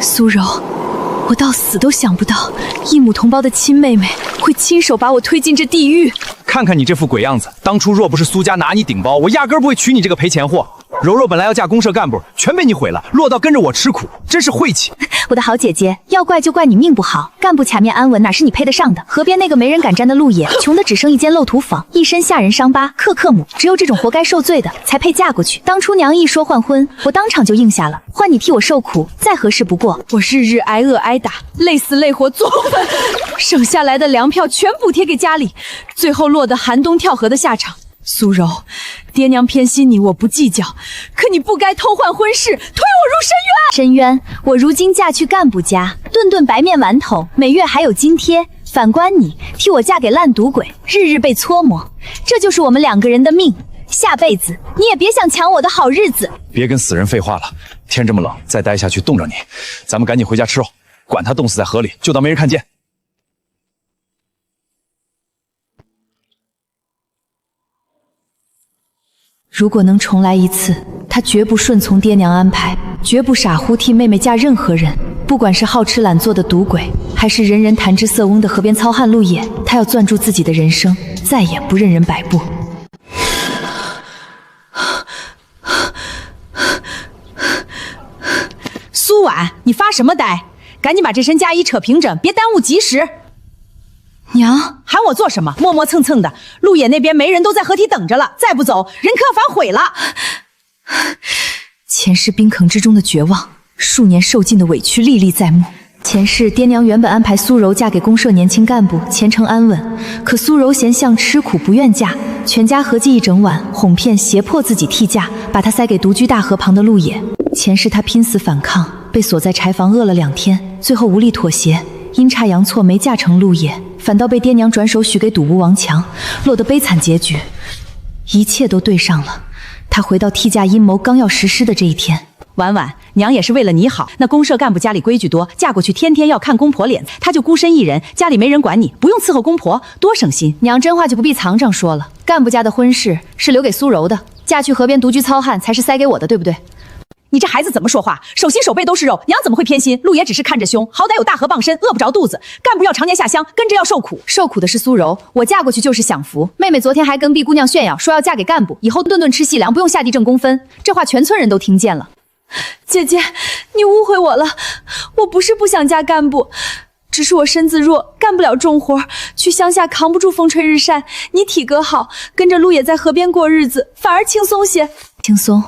苏柔，我到死都想不到，异母同胞的亲妹妹会亲手把我推进这地狱。看看你这副鬼样子，当初若不是苏家拿你顶包，我压根不会娶你这个赔钱货。柔柔本来要嫁公社干部，全被你毁了，落到跟着我吃苦，真是晦气。我的好姐姐，要怪就怪你命不好，干部卡面安稳哪是你配得上的？河边那个没人敢沾的路野，穷的只剩一间漏土坊，一身吓人伤疤，克母，只有这种活该受罪的才配嫁过去。当初娘一说换婚，我当场就应下了，换你替我受苦，再合适不过。我日日挨饿挨打，累死累活做饭，省下来的粮票全补贴给家里，最后落得寒冬跳河的下场。苏柔，爹娘偏心你，我不计较，可你不该偷换婚事，推我入深渊。深渊，我如今嫁去干部家，顿顿白面馒头，每月还有津贴。反观你，替我嫁给烂赌鬼，日日被搓磨，这就是我们两个人的命。下辈子你也别想抢我的好日子。别跟死人废话了，天这么冷，再待下去冻着你。咱们赶紧回家吃肉，管他冻死在河里，就当没人看见。如果能重来一次，他绝不顺从爹娘安排，绝不傻乎替妹妹嫁任何人。不管是好吃懒做的赌鬼，还是人人谈之色翁的河边糙汉路野，他要攥住自己的人生，再也不任人摆布。苏婉，你发什么呆？赶紧把这身嫁衣扯平整，别耽误吉时。娘，喊我做什么？磨磨蹭蹭的，路野那边没人都在河堤等着了，再不走，人可要反悔了。前世冰坑之中的绝望，数年受尽的委屈历历在目。前世爹娘原本安排苏柔嫁给公社年轻干部，前程安稳，可苏柔嫌相吃苦不愿嫁，全家合计一整晚，哄骗胁迫自己替嫁，把她塞给独居大河旁的路野。前世她拼死反抗，被锁在柴房饿了2天，最后无力妥协，阴差阳错没嫁成路野，反倒被爹娘转手许给赌巫王强，落得悲惨结局。一切都对上了，她回到替嫁阴谋刚要实施的这一天。婉婉，娘也是为了你好，那公社干部家里规矩多，嫁过去天天要看公婆脸，她就孤身一人，家里没人管你，不用伺候公婆，多省心。娘真话就不必藏着说了，干部家的婚事是留给苏柔的，嫁去河边独居糙汉才是塞给我的，对不对？你这孩子怎么说话？手心手背都是肉，娘怎么会偏心？路也只是看着凶，好歹有大河傍身，饿不着肚子。干部要常年下乡，跟着要受苦，受苦的是苏柔，我嫁过去就是享福。妹妹昨天还跟毕姑娘炫耀，说要嫁给干部，以后顿顿吃细粮，不用下地挣工分。这话全村人都听见了。姐姐，你误会我了，我不是不想嫁干部，只是我身子弱，干不了重活，去乡下扛不住风吹日晒。你体格好，跟着路野在河边过日子，反而轻松些。轻松？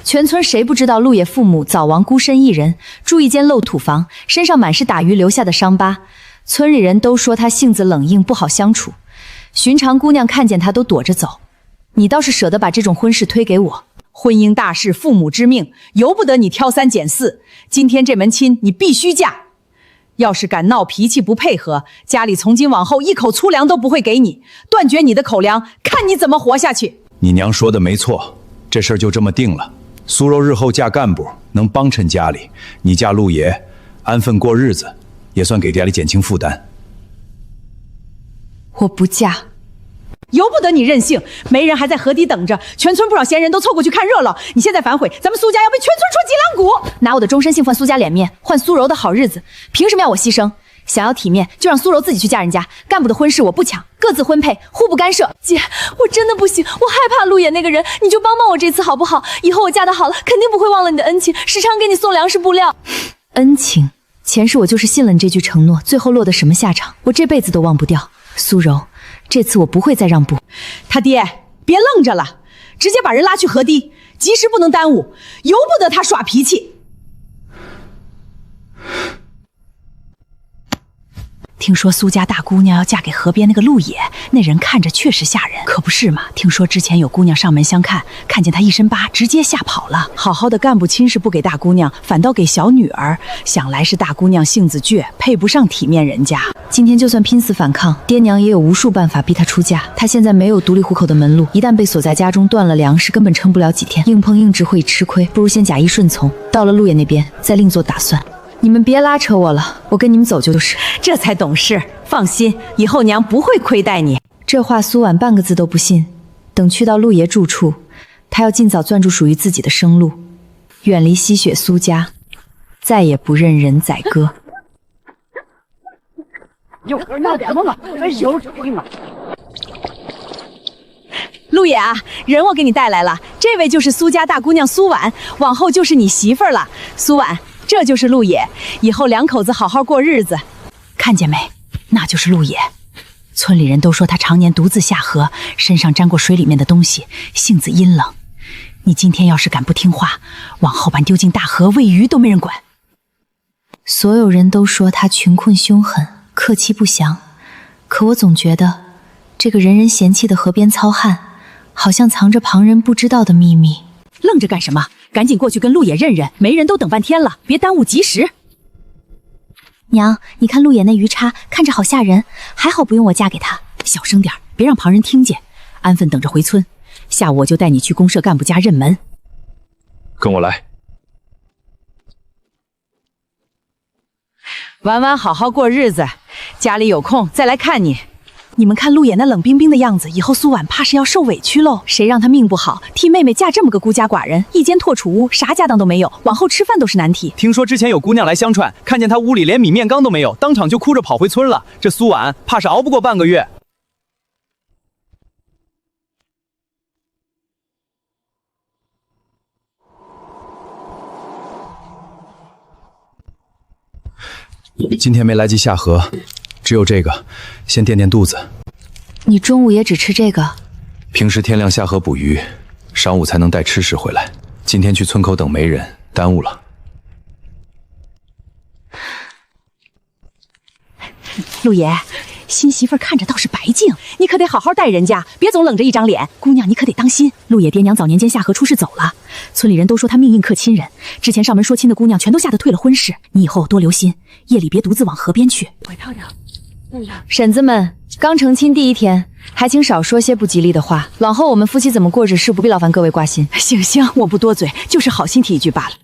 全村谁不知道路野父母早亡，孤身一人，住一间漏土房，身上满是打鱼留下的伤疤。村里人都说他性子冷硬，不好相处，寻常姑娘看见他都躲着走。你倒是舍得把这种婚事推给我。婚姻大事，父母之命，由不得你挑三拣四。今天这门亲你必须嫁，要是敢闹脾气不配合，家里从今往后一口粗粮都不会给你，断绝你的口粮，看你怎么活下去。你娘说的没错，这事儿就这么定了。苏柔日后嫁干部能帮衬家里，你嫁陆爷安分过日子，也算给家里减轻负担。我不嫁。由不得你任性，没人还在河堤等着，全村不少闲人都凑过去看热闹。你现在反悔，咱们苏家要被全村戳脊梁骨。拿我的终身幸换苏家脸面，换苏柔的好日子，凭什么要我牺牲？想要体面，就让苏柔自己去嫁人家。干部的婚事我不抢，各自婚配，互不干涉。姐，我真的不行，我害怕陆野那个人，你就帮帮我这次好不好？以后我嫁得好了，肯定不会忘了你的恩情，时常给你送粮食布料。恩情？前世我就是信了你这句承诺，最后落得什么下场，我这辈子都忘不掉。苏柔，这次我不会再让步。他爹，别愣着了，直接把人拉去河堤，及时不能耽误，由不得他耍脾气。听说苏家大姑娘要嫁给河边那个陆野，那人看着确实吓人，可不是嘛？听说之前有姑娘上门相看，看见她一身疤，直接吓跑了。好好的干部亲事不给大姑娘，反倒给小女儿，想来是大姑娘性子倔，配不上体面人家。今天就算拼死反抗，爹娘也有无数办法逼她出嫁。她现在没有独立糊口的门路，一旦被锁在家中，断了粮食，根本撑不了几天，硬碰硬只会吃亏，不如先假意顺从，到了陆野那边再另做打算。你们别拉扯我了，我跟你们走就是。这才懂事，放心，以后娘不会亏待你。这话苏婉半个字都不信。等去到陆爷住处，他要尽早攥住属于自己的生路，远离吸血苏家。再也不任人宰割。有那点么嘛，有病啊！陆野啊，人我给你带来了，这位就是苏家大姑娘苏婉，往后就是你媳妇儿了。苏婉，这就是陆野，以后两口子好好过日子。看见没？那就是陆野。村里人都说他常年独自下河，身上沾过水里面的东西，性子阴冷。你今天要是敢不听话，往后把你丢进大河喂鱼都没人管。所有人都说他穷困凶狠，客气不详，可我总觉得这个人人嫌弃的河边糙汉，好像藏着旁人不知道的秘密。愣着干什么？赶紧过去跟陆野认认，媒人都等半天了，别耽误吉时。娘，你看陆野那鱼叉看着好吓人，还好不用我嫁给他。小声点，别让旁人听见。安分等着回村，下午我就带你去公社干部家认门。跟我来。晚晚好好过日子，家里有空再来看你。你们看陆野那冷冰冰的样子，以后苏婉怕是要受委屈喽。谁让她命不好，替妹妹嫁这么个孤家寡人，一间破储屋，啥家当都没有，往后吃饭都是难题。听说之前有姑娘来相串，看见她屋里连米面缸都没有，当场就哭着跑回村了。这苏婉怕是熬不过半个月。今天没来及下河，只有这个，先垫垫肚子。你中午也只吃这个？平时天亮下河捕鱼，晌午才能带吃食回来。今天去村口等媒人，耽误了。陆爷，新媳妇看着倒是白净，你可得好好待人家，别总冷着一张脸。姑娘，你可得当心。陆爷爹娘早年间下河出事走了，村里人都说他命硬克亲人，之前上门说亲的姑娘全都吓得退了婚事。你以后多留心，夜里别独自往河边去。婶子们，刚成亲第一天，还请少说些不吉利的话。往后我们夫妻怎么过日是不必劳烦各位挂心。行行，我不多嘴，就是好心提一句罢了。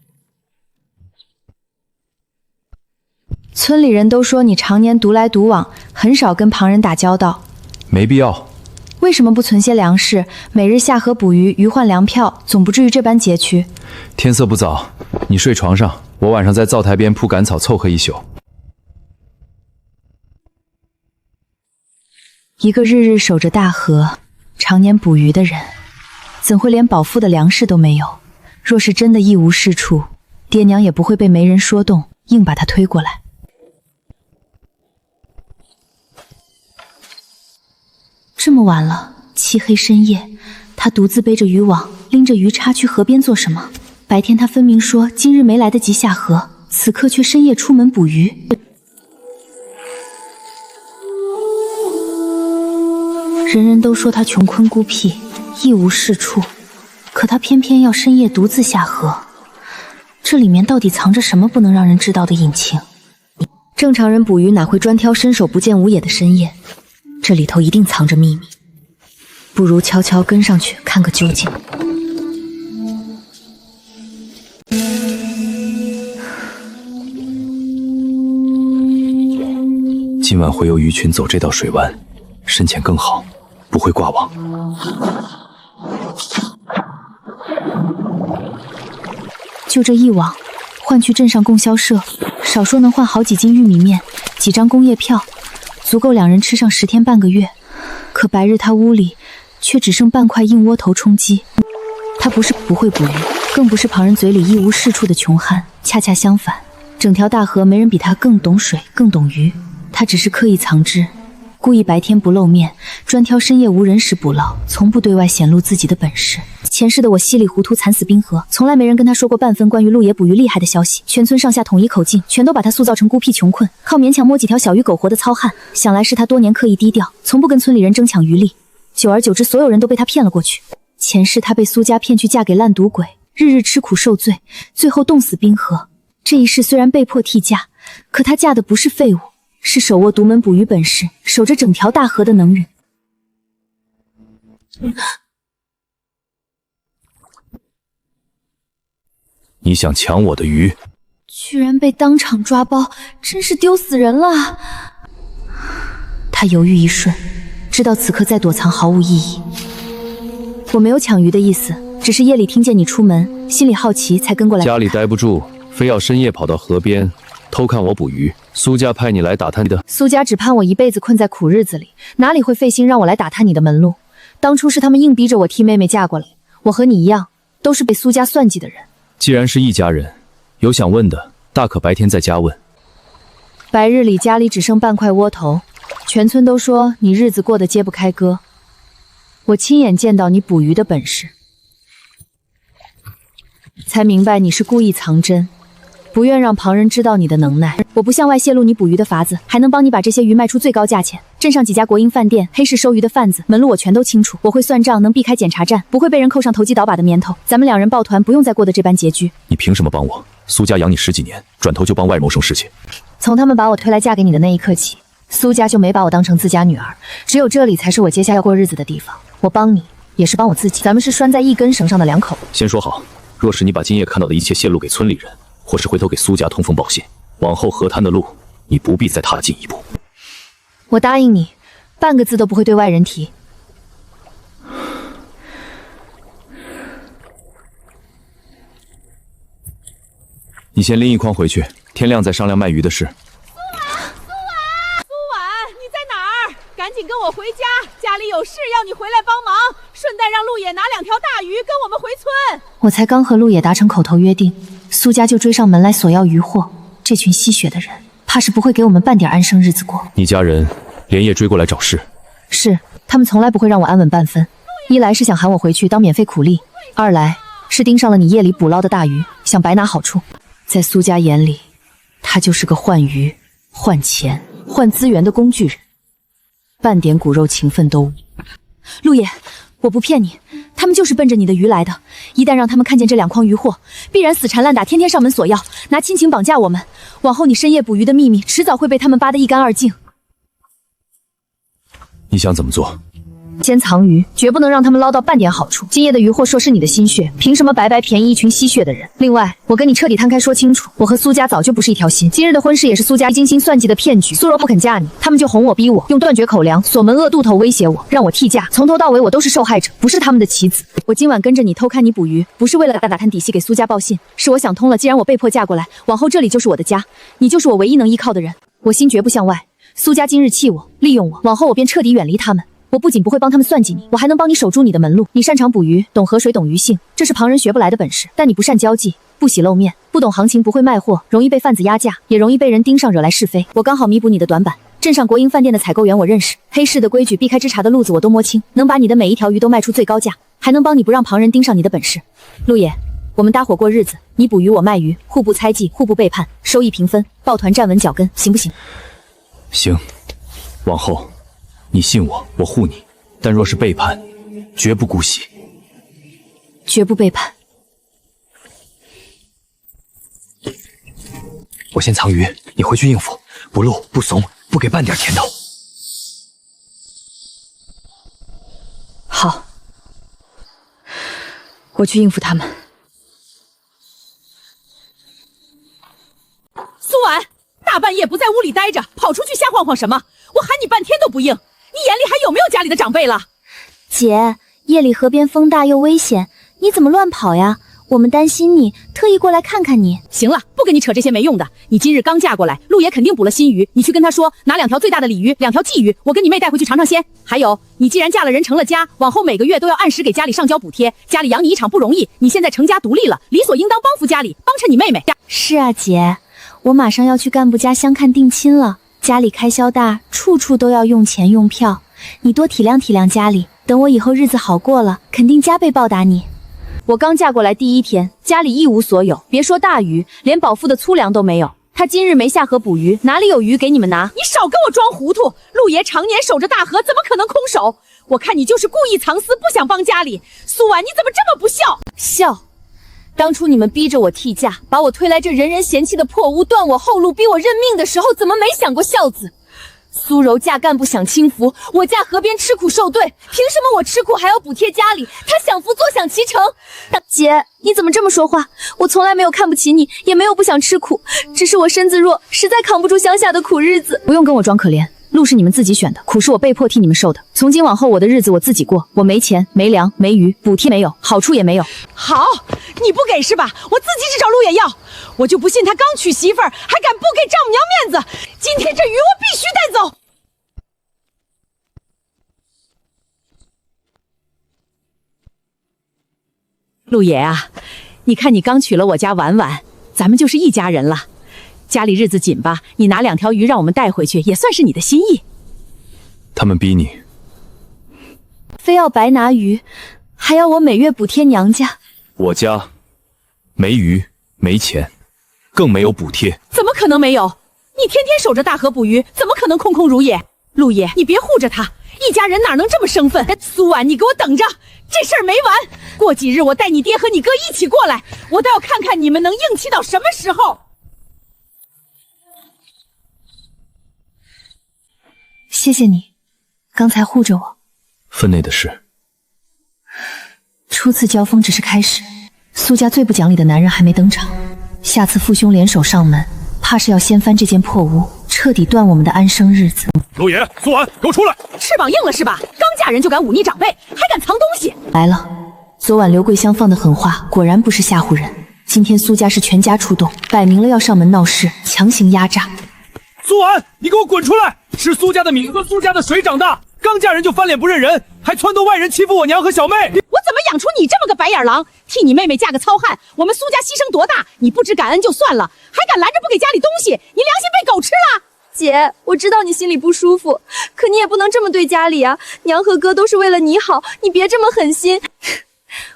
村里人都说你常年独来独往，很少跟旁人打交道。没必要。为什么不存些粮食，每日下河捕鱼，鱼换粮票，总不至于这般拮据？天色不早，你睡床上，我晚上在灶台边铺赶草凑合一宿。一个日日守着大河，常年捕鱼的人，怎会连饱腹的粮食都没有？若是真的一无是处，爹娘也不会被媒人说动，硬把他推过来。这么晚了，漆黑深夜，他独自背着渔网，拎着鱼叉去河边做什么？白天他分明说今日没来得及下河，此刻却深夜出门捕鱼。人人都说他穷困孤僻，一无是处，可他偏偏要深夜独自下河，这里面到底藏着什么不能让人知道的隐情？正常人捕鱼哪会专挑伸手不见五眼的深夜？这里头一定藏着秘密，不如悄悄跟上去看个究竟。今晚会有鱼群走这道水湾，深浅更好，不会挂网。就这一网，换去镇上供销社，少说能换好几斤玉米面，几张工业票，足够两人吃上10天半个月。可白日他屋里却只剩半块硬窝头充饥。他不是不会捕鱼，更不是旁人嘴里一无是处的穷汉，恰恰相反，整条大河没人比他更懂水，更懂鱼。他只是刻意藏之，故意白天不露面，专挑深夜无人时捕捞，从不对外显露自己的本事。前世的我稀里糊涂惨死冰河，从来没人跟他说过半分关于陆野捕鱼厉害的消息。全村上下统一口径，全都把他塑造成孤僻穷困，靠勉强摸几条小鱼苟活的糙汉。想来是他多年刻意低调，从不跟村里人争抢渔利，久而久之，所有人都被他骗了过去。前世他被苏家骗去嫁给烂赌鬼，日日吃苦受罪，最后冻死冰河。这一世虽然被迫替嫁，可她嫁的不是废物，是手握独门捕鱼本事，守着整条大河的能人。你想抢我的鱼，居然被当场抓包，真是丢死人了。他犹豫一瞬，知道此刻再躲藏毫无意义。我没有抢鱼的意思，只是夜里听见你出门，心里好奇才跟过来。家里待不住，非要深夜跑到河边偷看我捕鱼。苏家派你来打探的，苏家只盼我一辈子困在苦日子里，哪里会费心让我来打探你的门路？当初是他们硬逼着我替妹妹嫁过来，我和你一样，都是被苏家算计的人。既然是一家人，有想问的，大可白天在家问。白日里家里只剩半块窝头，全村都说你日子过得揭不开锅。我亲眼见到你捕鱼的本事，才明白你是故意藏针，不愿让旁人知道你的能耐。我不向外泄露你捕鱼的法子，还能帮你把这些鱼卖出最高价钱。镇上几家国营饭店、黑市收鱼的贩子门路我全都清楚，我会算账，能避开检查站，不会被人扣上投机倒把的名头。咱们两人抱团，不用再过得这般拮据。你凭什么帮我？苏家养你10几年，转头就帮外谋生事情。从他们把我推来嫁给你的那一刻起，苏家就没把我当成自家女儿，只有这里才是我接下要过日子的地方。我帮你，也是帮我自己，咱们是拴在一根绳上的两口。先说好，若是你把今夜看到的一切泄露给村里人，或是回头给苏家通风报信，往后河滩的路，你不必再踏进一步。我答应你，半个字都不会对外人提。你先拎一筐回去，天亮再商量卖鱼的事。苏婉，你在哪儿？赶紧跟我回家，家里有事要你回来帮忙，顺带让陆野拿2条大鱼跟我们回村。我才刚和陆野达成口头约定，苏家就追上门来索要鱼货，这群吸血的人，怕是不会给我们半点安生日子过。你家人连夜追过来找事？是，他们从来不会让我安稳半分。一来是想喊我回去当免费苦力，二来是盯上了你夜里捕捞的大鱼，想白拿好处。在苏家眼里，他就是个换鱼、换钱、换资源的工具人，半点骨肉情分都无。陆野，我不骗你，他们就是奔着你的鱼来的。一旦让他们看见这2筐鱼货，必然死缠烂打，天天上门索要，拿亲情绑架我们。往后你深夜捕鱼的秘密，迟早会被他们扒得一干二净。你想怎么做？先藏鱼，绝不能让他们捞到半点好处。今夜的渔获说是你的心血，凭什么白白便宜一群吸血的人？另外，我跟你彻底摊开说清楚，我和苏家早就不是一条心。今日的婚事也是苏家精心算计的骗局。苏柔不肯嫁你，他们就哄我逼我，用断绝口粮、锁门扼渡头威胁我，让我替嫁。从头到尾我都是受害者，不是他们的棋子。我今晚跟着你偷看你捕鱼，不是为了打探底细给苏家报信，是我想通了，既然我被迫嫁过来，往后这里就是我的家，你就是我唯一能依靠的人。我心绝不向外。苏家今日弃我，利用我，往后我便彻底远离他们。我不仅不会帮他们算计你，我还能帮你守住你的门路。你擅长捕鱼，懂河水，懂鱼性，这是旁人学不来的本事。但你不善交际，不喜露面，不懂行情，不会卖货，容易被贩子压价，也容易被人盯上惹来是非。我刚好弥补你的短板。镇上国营饭店的采购员我认识，黑市的规矩、避开支查的路子我都摸清，能把你的每一条鱼都卖出最高价，还能帮你不让旁人盯上你的本事。陆野，我们搭伙过日子，你捕鱼我卖鱼，互不猜忌，互不背叛，收益平分，抱团站稳脚跟，行不行？行，往后你信我，我护你，但若是背叛，绝不姑息。绝不背叛。我先藏鱼，你回去应付，不露不怂，不给半点甜头。好，我去应付他们。苏婉，大半夜不在屋里待着，跑出去瞎晃晃什么？我喊你半天都不应，你眼里还有没有家里的长辈了？姐，夜里河边风大又危险，你怎么乱跑呀？我们担心你，特意过来看看你。行了，不跟你扯这些没用的。你今日刚嫁过来，陆爷肯定捕了新鱼，你去跟他说，拿2条最大的鲤鱼，2条鲫鱼，我跟你妹带回去尝尝鲜。还有，你既然嫁了人成了家，往后每个月都要按时给家里上交补贴，家里养你一场不容易，你现在成家独立了，理所应当帮扶家里，帮衬你妹妹。是啊，姐，我马上要去干部家相看定亲了，家里开销大，处处都要用钱用票，你多体谅体谅家里，等我以后日子好过了，肯定加倍报答你。我刚嫁过来第1天，家里一无所有，别说大鱼，连饱腹的粗粮都没有。他今日没下河捕鱼，哪里有鱼给你们拿？你少跟我装糊涂！陆爷常年守着大河，怎么可能空手？我看你就是故意藏私，不想帮家里。苏婉，你怎么这么不孝？孝？当初你们逼着我替嫁，把我推来这人人嫌弃的破屋，断我后路，逼我认命的时候，怎么没想过孝字？苏柔嫁干部享清福，我嫁河边吃苦受罪，凭什么我吃苦还要补贴家里，她享福坐享其成？姐，你怎么这么说话？我从来没有看不起你，也没有不想吃苦，只是我身子弱，实在扛不住乡下的苦日子。不用跟我装可怜，路是你们自己选的，苦是我被迫替你们受的。从今往后，我的日子我自己过，我没钱、没粮、没鱼，补贴没有，好处也没有。好，你不给是吧？我自己去找陆野要。我就不信他刚娶媳妇儿，还敢不给丈母娘面子。今天这鱼我必须带走。陆爷啊，你看你刚娶了我家婉婉，咱们就是一家人了。家里日子紧吧，你拿2条鱼让我们带回去，也算是你的心意。他们逼你，非要白拿鱼，还要我每月补贴娘家。我家没鱼没钱，更没有补贴。怎么可能没有？你天天守着大河捕鱼，怎么可能空空如也？陆爷，你别护着他，一家人哪能这么生分？苏婉，你给我等着，这事儿没完。过几日我带你爹和你哥一起过来，我倒要看看你们能硬气到什么时候。谢谢你，刚才护着我。分内的事，初次交锋只是开始，苏家最不讲理的男人还没登场，下次父兄联手上门，怕是要掀翻这间破屋，彻底断我们的安生日子。陆爷，苏婉，给我出来！翅膀硬了是吧？刚嫁人就敢忤逆长辈，还敢藏东西！来了，昨晚刘桂香放的狠话，果然不是吓唬人。今天苏家是全家出动，摆明了要上门闹事，强行压榨。苏婉，你给我滚出来！是苏家的米和苏家的水长大，刚嫁人就翻脸不认人，还撺掇外人欺负我娘和小妹。我怎么养出你这么个白眼狼？替你妹妹嫁个糙汉，我们苏家牺牲多大？你不知感恩就算了，还敢拦着不给家里东西，你良心被狗吃了！姐，我知道你心里不舒服，可你也不能这么对家里啊！娘和哥都是为了你好，你别这么狠心。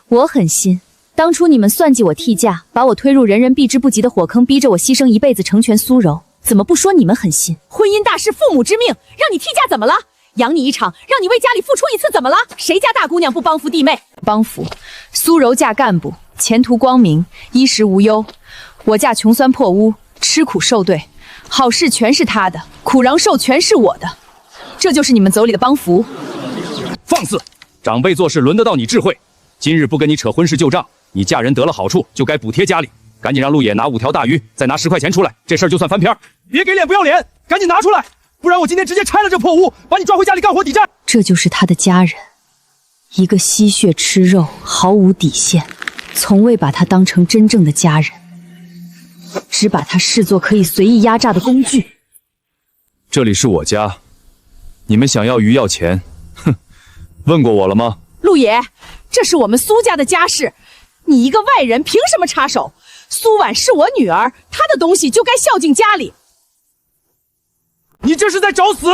我狠心，当初你们算计我替嫁，把我推入人人避之不及的火坑，逼着我牺牲一辈子成全苏柔，怎么不说你们狠心？婚姻大事，父母之命，让你替嫁怎么了？养你一场，让你为家里付出一次怎么了？谁家大姑娘不帮扶弟妹？帮扶，苏柔嫁干部，前途光明，衣食无忧。我嫁穷酸破屋，吃苦受罪，好事全是她的，苦瓤受全是我的。这就是你们走里的帮扶。放肆！长辈做事轮得到你智慧？今日不跟你扯婚事旧账，你嫁人得了好处就该补贴家里。赶紧让陆野拿5条大鱼，再拿10块钱出来，这事儿就算翻篇。别给脸不要脸，赶紧拿出来，不然我今天直接拆了这破屋，把你抓回家里干活抵债。这就是他的家人，一个吸血吃肉，毫无底线，从未把他当成真正的家人，只把他视作可以随意压榨的工具。这里是我家，你们想要鱼要钱，哼，问过我了吗？陆爷，这是我们苏家的家事，你一个外人凭什么插手？苏婉是我女儿，她的东西就该孝敬家里。你这是在找死！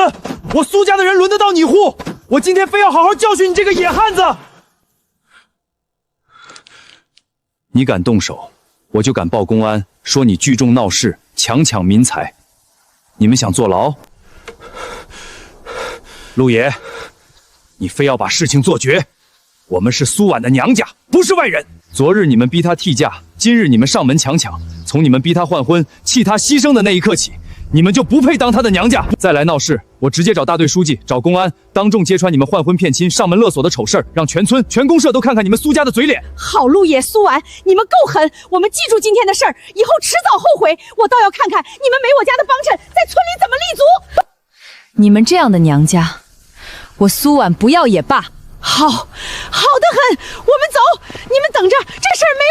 我苏家的人轮得到你护？我今天非要好好教训你这个野汉子！你敢动手，我就敢报公安，说你聚众闹事，强抢民财。你们想坐牢？陆爷，你非要把事情做绝。我们是苏婉的娘家，不是外人。昨日你们逼她替嫁，今日你们上门强抢。从你们逼她换婚、弃她牺牲的那一刻起，你们就不配当她的娘家。再来闹事，我直接找大队书记、找公安，当众揭穿你们换婚骗亲、上门勒索的丑事儿，让全村、全公社都看看你们苏家的嘴脸。好，陆爷、苏婉，你们够狠！我们记住今天的事儿，以后迟早后悔。我倒要看看你们没我家的帮衬，在村里怎么立足。你们这样的娘家，我苏婉不要也罢。好，好的很，我们走，你们等着，这事儿没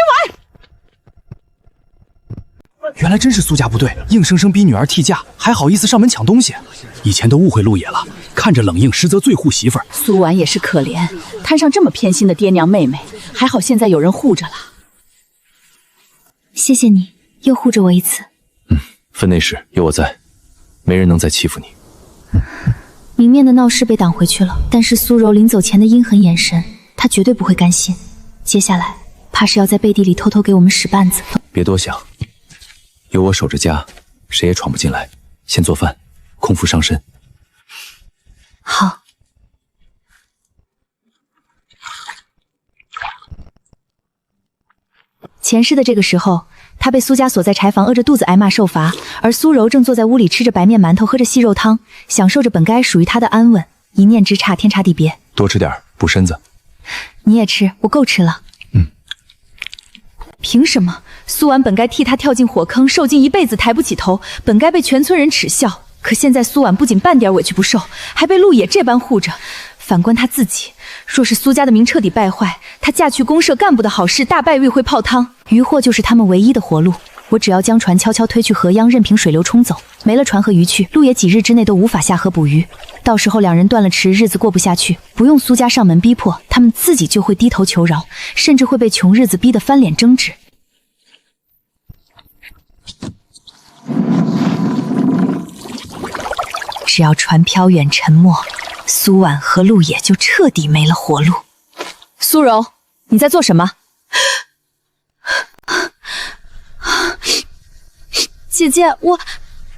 完。原来真是苏家不对，硬生生逼女儿替嫁，还好意思上门抢东西。以前都误会陆野了，看着冷硬，实则最护媳妇儿。苏婉也是可怜，摊上这么偏心的爹娘妹妹，还好现在有人护着了。谢谢你，又护着我一次。分内事有我在，没人能再欺负你。明面的闹事被挡回去了，但是苏柔临走前的阴狠眼神，她绝对不会甘心。接下来怕是要在背地里偷偷给我们使绊子。别多想，有我守着家，谁也闯不进来。先做饭，空腹伤身。好。前世的这个时候，他被苏家锁在柴房，饿着肚子挨骂受罚，而苏柔正坐在屋里吃着白面馒头，喝着细肉汤，享受着本该属于他的安稳。一念之差，天差地别。多吃点，补身子。你也吃，我够吃了。凭什么？苏婉本该替他跳进火坑，受尽一辈子抬不起头，本该被全村人耻笑。可现在苏婉不仅半点委屈不受，还被陆野这般护着。反观她自己，若是苏家的名彻底败坏，她嫁去公社干部的好事大败玉会泡汤，渔获就是他们唯一的活路。我只要将船悄悄推去河央，任凭水流冲走，没了船和渔去，陆野几日之内都无法下河捕鱼。到时候两人断了池，日子过不下去，不用苏家上门逼迫，他们自己就会低头求饶，甚至会被穷日子逼得翻脸争执。只要船飘远沉没，苏婉和陆野就彻底没了活路。苏柔，你在做什么？姐姐，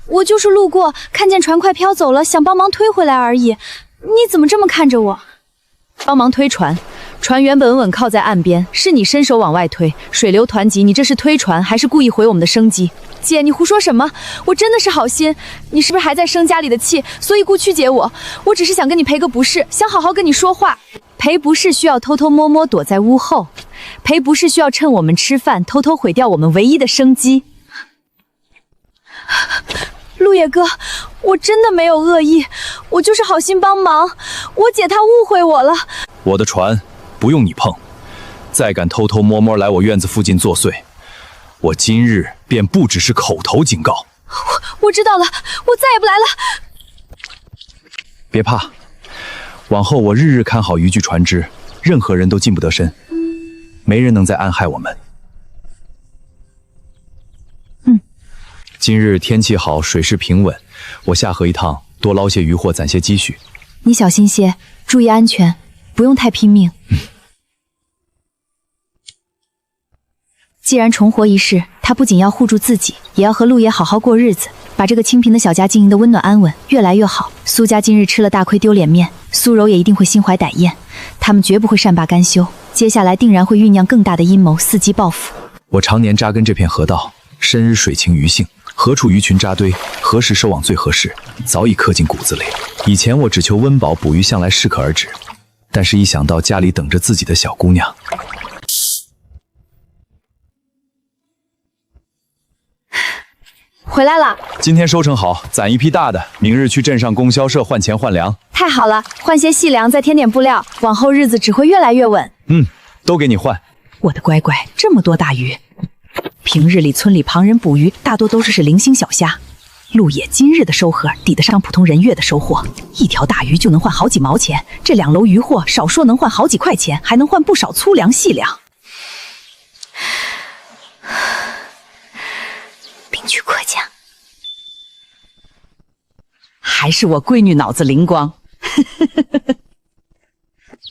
我就是路过，看见船快飘走了，想帮忙推回来而已。你怎么这么看着我？帮忙推船？船原本稳稳靠在岸边，是你伸手往外推，水流湍急，你这是推船还是故意毁我们的生机？姐，你胡说什么？我真的是好心，你是不是还在生家里的气，所以故曲解我？我只是想跟你赔个不是，想好好跟你说话。赔不是需要偷偷摸摸躲在屋后，赔不是需要趁我们吃饭偷偷毁掉我们唯一的生机。陆野哥，我真的没有恶意，我就是好心帮忙。我姐她误会我了。我的船不用你碰，再敢偷偷摸摸来我院子附近作祟，我今日便不只是口头警告。我知道了，我再也不来了。别怕，往后我日日看好渔具船只，任何人都近不得身，没人能再暗害我们。今日天气好，水势平稳，我下河一趟，多捞些渔获，攒些积蓄。你小心些，注意安全，不用太拼命。既然重活一世，他不仅要护住自己，也要和陆野好好过日子，把这个清贫的小家经营得温暖安稳，越来越好。苏家今日吃了大亏，丢脸面，苏柔也一定会心怀歹厌，他们绝不会善罢甘休，接下来定然会酝酿更大的阴谋，伺机报复。我常年扎根这片河道，深谙水情鱼性。何处鱼群扎堆，何时收网最合适，早已刻进骨子里。以前我只求温饱，捕鱼向来适可而止，但是一想到家里等着自己的小姑娘，回来了。今天收成好，攒一批大的，明日去镇上供销社换钱换粮。太好了，换些细粮，再添点布料，往后日子只会越来越稳。都给你换。我的乖乖，这么多大鱼！平日里村里旁人捕鱼，大多都是零星小虾。陆野今日的收获抵得上普通人月的收获，一条大鱼就能换好几毛钱，这2篓鱼货少说能换好几块钱，还能换不少粗粮细粮。病去过奖，还是我闺女脑子灵光。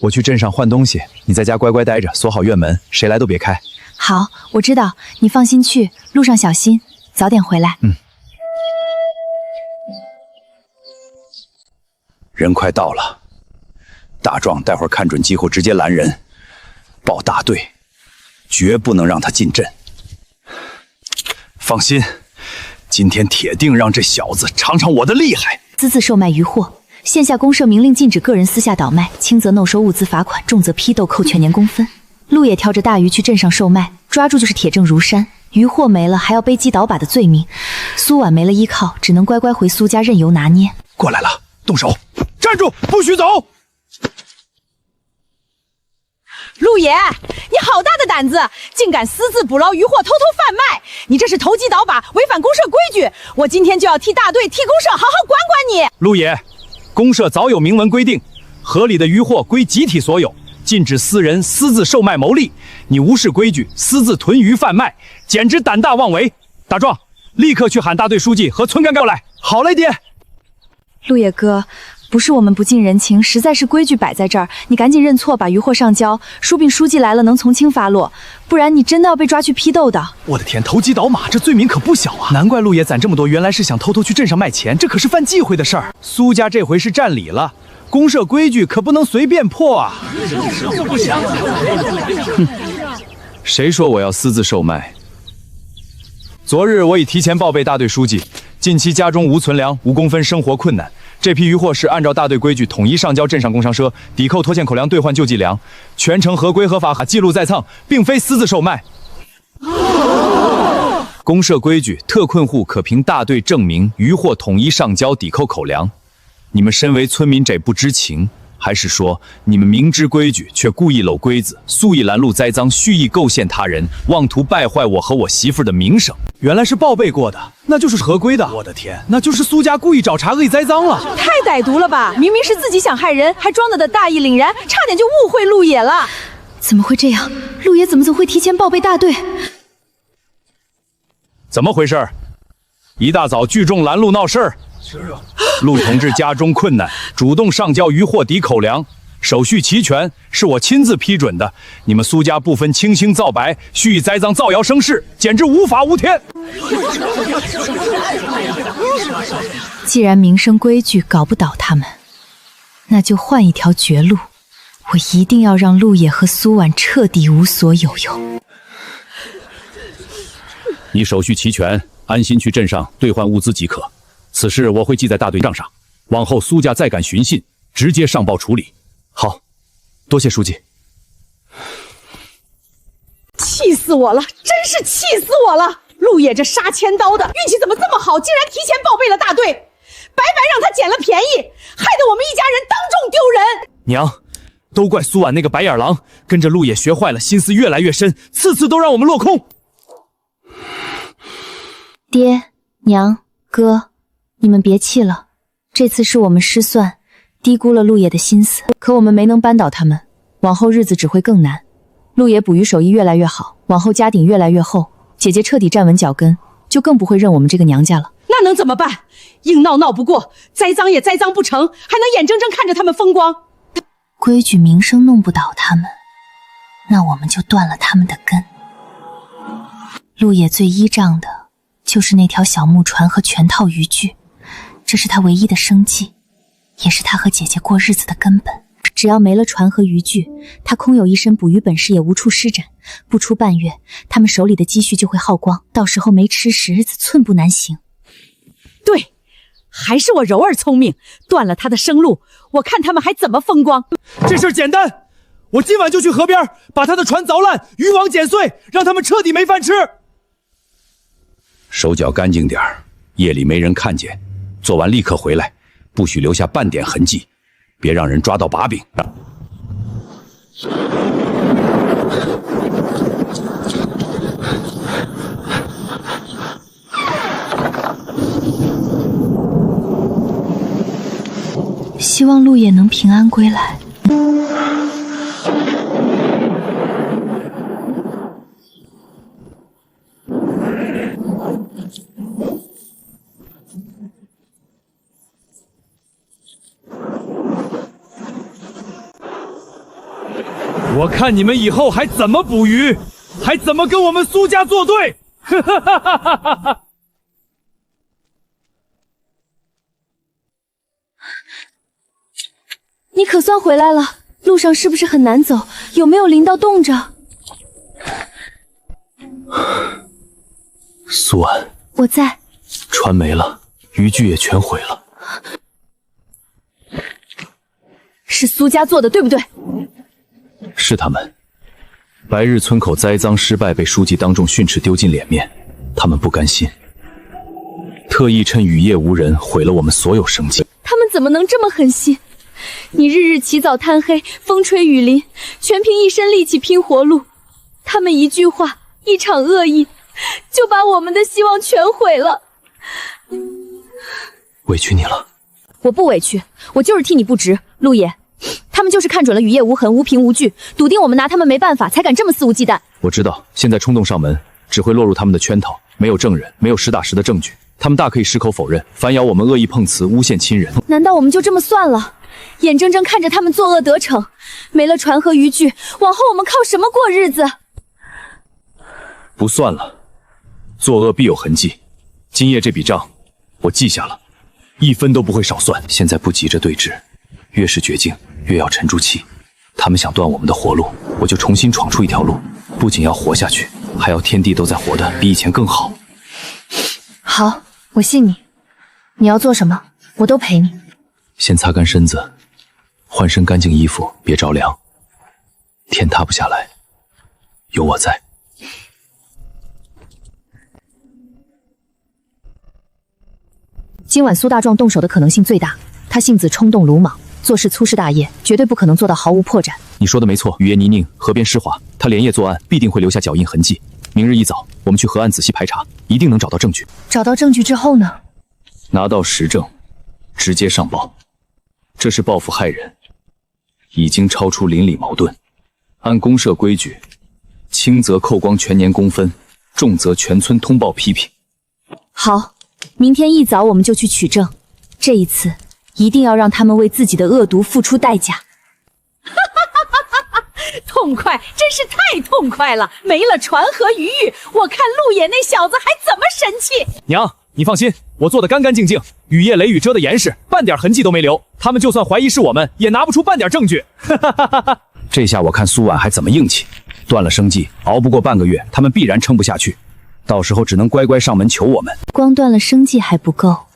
我去镇上换东西，你在家乖乖待着，锁好院门，谁来都别开。好，我知道，你放心去，路上小心，早点回来。人快到了，大壮，待会儿看准机会直接拦人，报大队，绝不能让他进镇。放心，今天铁定让这小子尝尝我的厉害。私自售卖渔获，县下公社明令禁止个人私下倒卖，轻则没收物资罚款，重则批斗扣全年工分。陆野挑着大鱼去镇上售卖，抓住就是铁证如山，渔获没了还要背击倒把的罪名。苏婉没了依靠，只能乖乖回苏家任由拿捏。过来了，动手！站住，不许走！陆野，你好大的胆子，竟敢私自捕捞渔获，偷偷贩卖！你这是投机倒把，违反公社规矩！我今天就要替大队、替公社好好管管你！陆野，公社早有明文规定，河里的渔获归集体所有，禁止私人私自售卖牟利。你无视规矩，私自囤鱼贩卖，简直胆大妄为！大壮，立刻去喊大队书记和村干干过来。好嘞，爹。陆野哥，不是我们不近人情，实在是规矩摆在这儿，你赶紧认错，把渔获上交，说不定书记来了能从轻发落，不然你真的要被抓去批斗的。我的天，投机倒马，这罪名可不小啊！难怪陆野攒这么多，原来是想偷偷去镇上卖钱，这可是犯忌讳的事儿。苏家这回是占理了，公社规矩可不能随便破啊！谁说我要私自售卖？昨日我已提前报备大队书记，近期家中无存粮，无工分，生活困难。这批渔获是按照大队规矩统一上交镇上工商社，抵扣拖欠口粮兑换救济粮，全程合规合法，记录在册，并非私自售卖。公社规矩，特困户可凭大队证明渔获统一上交抵扣口粮。你们身为村民者不知情，还是说你们明知规矩却故意搂规子，素意拦路栽赃，蓄意构陷他人，妄图败坏我和我媳妇的名声？原来是报备过的，那就是合规的。我的天，那就是苏家故意找茬恶意栽赃了，太歹毒了吧！明明是自己想害人，还装的大义凛然，差点就误会陆野了。怎么会这样？陆爷怎么会提前报备大队？怎么回事？一大早聚众拦路闹事儿。陆同志家中困难，主动上交渔获抵口粮，手续齐全，是我亲自批准的。你们苏家不分青青皂白，蓄意栽赃造谣生事，简直无法无天。既然民生规矩搞不倒他们，那就换一条绝路。我一定要让陆野和苏婉彻底无所有有。你手续齐全，安心去镇上兑换物资即可。此事我会记在大队账上，往后苏家再敢寻衅，直接上报处理。好，多谢书记。气死我了，真是气死我了！陆野这杀千刀的运气怎么这么好，竟然提前报备了大队，白白让他捡了便宜，害得我们一家人当众丢人。娘，都怪苏婉那个白眼狼，跟着陆野学坏了，心思越来越深，次次都让我们落空。爹娘哥，你们别气了，这次是我们失算，低估了陆野的心思，可我们没能扳倒他们，往后日子只会更难。陆野捕鱼手艺越来越好，往后家底越来越厚，姐姐彻底站稳脚跟，就更不会认我们这个娘家了。那能怎么办？硬闹闹不过，栽赃也栽赃不成，还能眼睁睁看着他们风光？规矩名声弄不倒他们，那我们就断了他们的根。陆野最依仗的就是那条小木船和全套渔具，这是他唯一的生计，也是他和姐姐过日子的根本。只要没了船和渔具，他空有一身捕鱼本事也无处施展，不出半月，他们手里的积蓄就会耗光，到时候没吃食，日子寸步难行。对，还是我柔儿聪明，断了他的生路，我看他们还怎么风光。这事儿简单，我今晚就去河边把他的船凿烂，渔网剪碎，让他们彻底没饭吃。手脚干净点儿，夜里没人看见，做完立刻回来，不许留下半点痕迹，别让人抓到把柄。希望陆野能平安归来。我看你们以后还怎么捕鱼，还怎么跟我们苏家作对！哈哈哈哈哈哈！你可算回来了，路上是不是很难走？有没有淋到冻着？苏婉，我在。船没了，渔具也全毁了。是苏家做的，对不对？是他们。白日村口栽赃失败，被书记当众训斥，丢尽脸面，他们不甘心，特意趁雨夜无人，毁了我们所有生计。他们怎么能这么狠心？你日日起早贪黑，风吹雨淋，全凭一身力气拼活路。他们一句话，一场恶意，就把我们的希望全毁了。委屈你了。我不委屈，我就是替你不值，陆野。他们就是看准了雨夜无痕、无凭无据，笃定我们拿他们没办法，才敢这么肆无忌惮。我知道，现在冲动上门，只会落入他们的圈套。没有证人，没有实打实的证据，他们大可以矢口否认，反咬我们恶意碰瓷，诬陷亲人。难道我们就这么算了？眼睁睁看着他们作恶得逞，没了船和渔具，往后我们靠什么过日子？不算了，作恶必有痕迹。今夜这笔账，我记下了，一分都不会少算。现在不急着对峙，越是绝境，越要沉住气。他们想断我们的活路，我就重新闯出一条路，不仅要活下去，还要天地都在活得比以前更好。好，我信你。你要做什么，我都陪你。先擦干身子，换身干净衣服，别着凉。天塌不下来，有我在。今晚苏大壮动手的可能性最大，他性子冲动鲁莽，做事粗枝大叶，绝对不可能做到毫无破绽。你说的没错，雨夜泥泞，河边湿滑，他连夜作案，必定会留下脚印痕迹。明日一早，我们去河岸仔细排查，一定能找到证据。找到证据之后呢？拿到实证，直接上报。这是报复害人，已经超出邻里矛盾。按公社规矩，轻则扣光全年工分，重则全村通报批评。好，明天一早我们就去取证。这一次，一定要让他们为自己的恶毒付出代价。痛快，真是太痛快了！没了传和余裕，我看陆野那小子还怎么神气！娘，你放心，我做得干干净净，雨夜雷雨遮得严实，半点痕迹都没留。他们就算怀疑是我们，也拿不出半点证据。这下我看苏婉还怎么硬气？断了生计，熬不过半个月，他们必然撑不下去，到时候只能乖乖上门求我们。光断了生计还不够，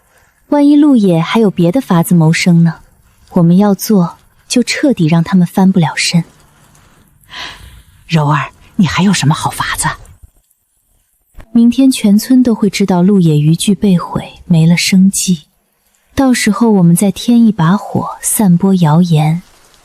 万一陆野还有别的法子谋生呢？我们要做，就彻底让他们翻不了身。柔儿，你还有什么好法子？明天全村都会知道陆野渔具被毁，没了生计。到时候我们再添一把火，散播谣言，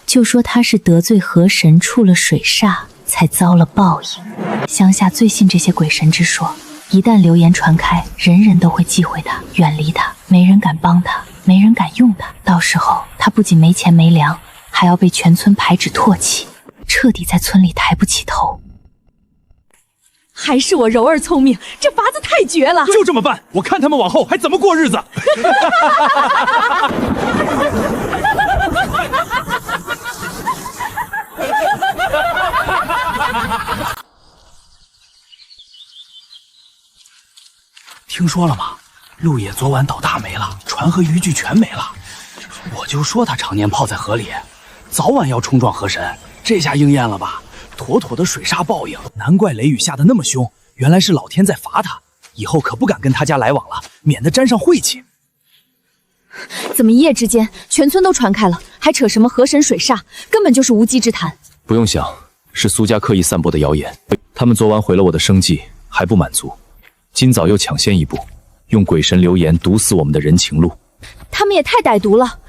就说他是得罪河神，触了水煞，才遭了报应。乡下最信这些鬼神之说，一旦流言传开，人人都会忌讳他，远离他，没人敢帮他，没人敢用他。到时候他不仅没钱没粮，还要被全村排挤唾弃，彻底在村里抬不起头。还是我柔儿聪明，这法子太绝了！就这么办，我看他们往后还怎么过日子。听说了吗？陆野昨晚倒大霉了，船和渔具全没了。我就说他常年泡在河里，早晚要冲撞河神，这下应验了吧？妥妥的水煞报应，难怪雷雨下得那么凶，原来是老天在罚他，以后可不敢跟他家来往了，免得沾上晦气。怎么一夜之间全村都传开了，还扯什么河神水煞，根本就是无稽之谈。不用想，是苏家刻意散播的谣言。他们昨晚毁了我的生计，还不满足，今早又抢先一步，用鬼神流言堵死我们的人情路。他们也太歹毒了，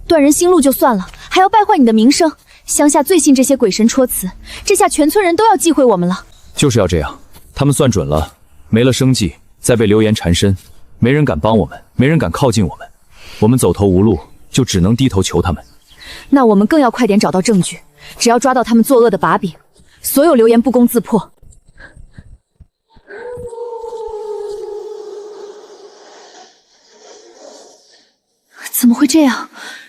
断人心路就算了，还要败坏你的名声。乡下最信这些鬼神戳辞，这下全村人都要忌讳我们了。就是要这样，他们算准了，没了生计，再被流言缠身，没人敢帮我们，没人敢靠近我们，我们走投无路，就只能低头求他们。那我们更要快点找到证据，只要抓到他们作恶的把柄，所有流言不攻自破。怎么会这样？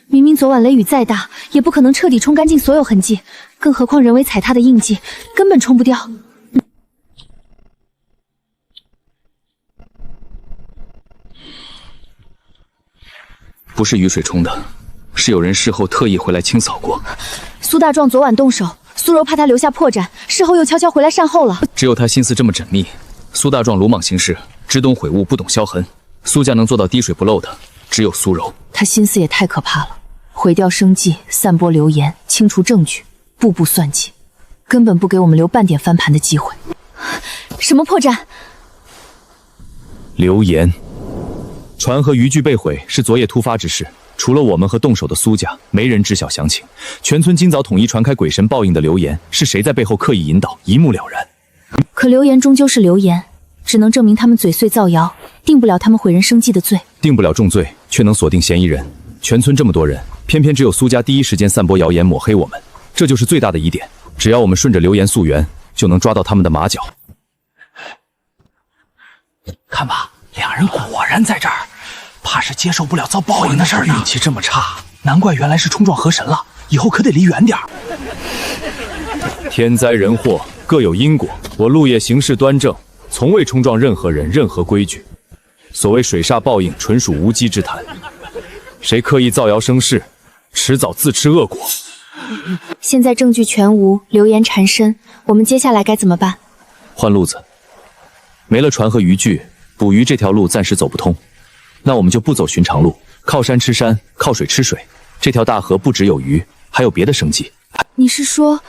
明明昨晚雷雨再大，也不可能彻底冲干净所有痕迹，更何况人为踩踏的印记，根本冲不掉。不是雨水冲的，是有人事后特意回来清扫过。苏大壮昨晚动手，苏柔怕他留下破绽，事后又悄悄回来善后了。只有他心思这么缜密。苏大壮鲁莽行事，只懂悔悟，不懂消痕。苏家能做到滴水不漏的，只有苏柔。他心思也太可怕了，毁掉生计，散播流言，清除证据，步步算计，根本不给我们留半点翻盘的机会。什么破绽？流言。船和渔具被毁是昨夜突发之事，除了我们和动手的苏家，没人知晓详情。全村今早统一传开鬼神报应的流言，是谁在背后刻意引导，一目了然。可流言终究是流言，只能证明他们嘴碎造谣，定不了他们毁人生计的罪。定不了重罪，却能锁定嫌疑人。全村这么多人，偏偏只有苏家第一时间散播谣言抹黑我们，这就是最大的疑点。只要我们顺着流言溯源，就能抓到他们的马脚。看吧，两人果然在这儿，怕是接受不了遭报应的事儿呢。运气这么差，难怪原来是冲撞河神了，以后可得离远点儿。天灾人祸各有因果，我陆野行事端正，从未冲撞任何人、任何规矩。所谓水煞报应，纯属无稽之谈。谁刻意造谣生事，迟早自吃恶果。现在证据全无，流言缠身，我们接下来该怎么办？换路子。没了船和渔具，捕鱼这条路暂时走不通，那我们就不走寻常路，靠山吃山，靠水吃水。这条大河不只有鱼，还有别的生计。你是说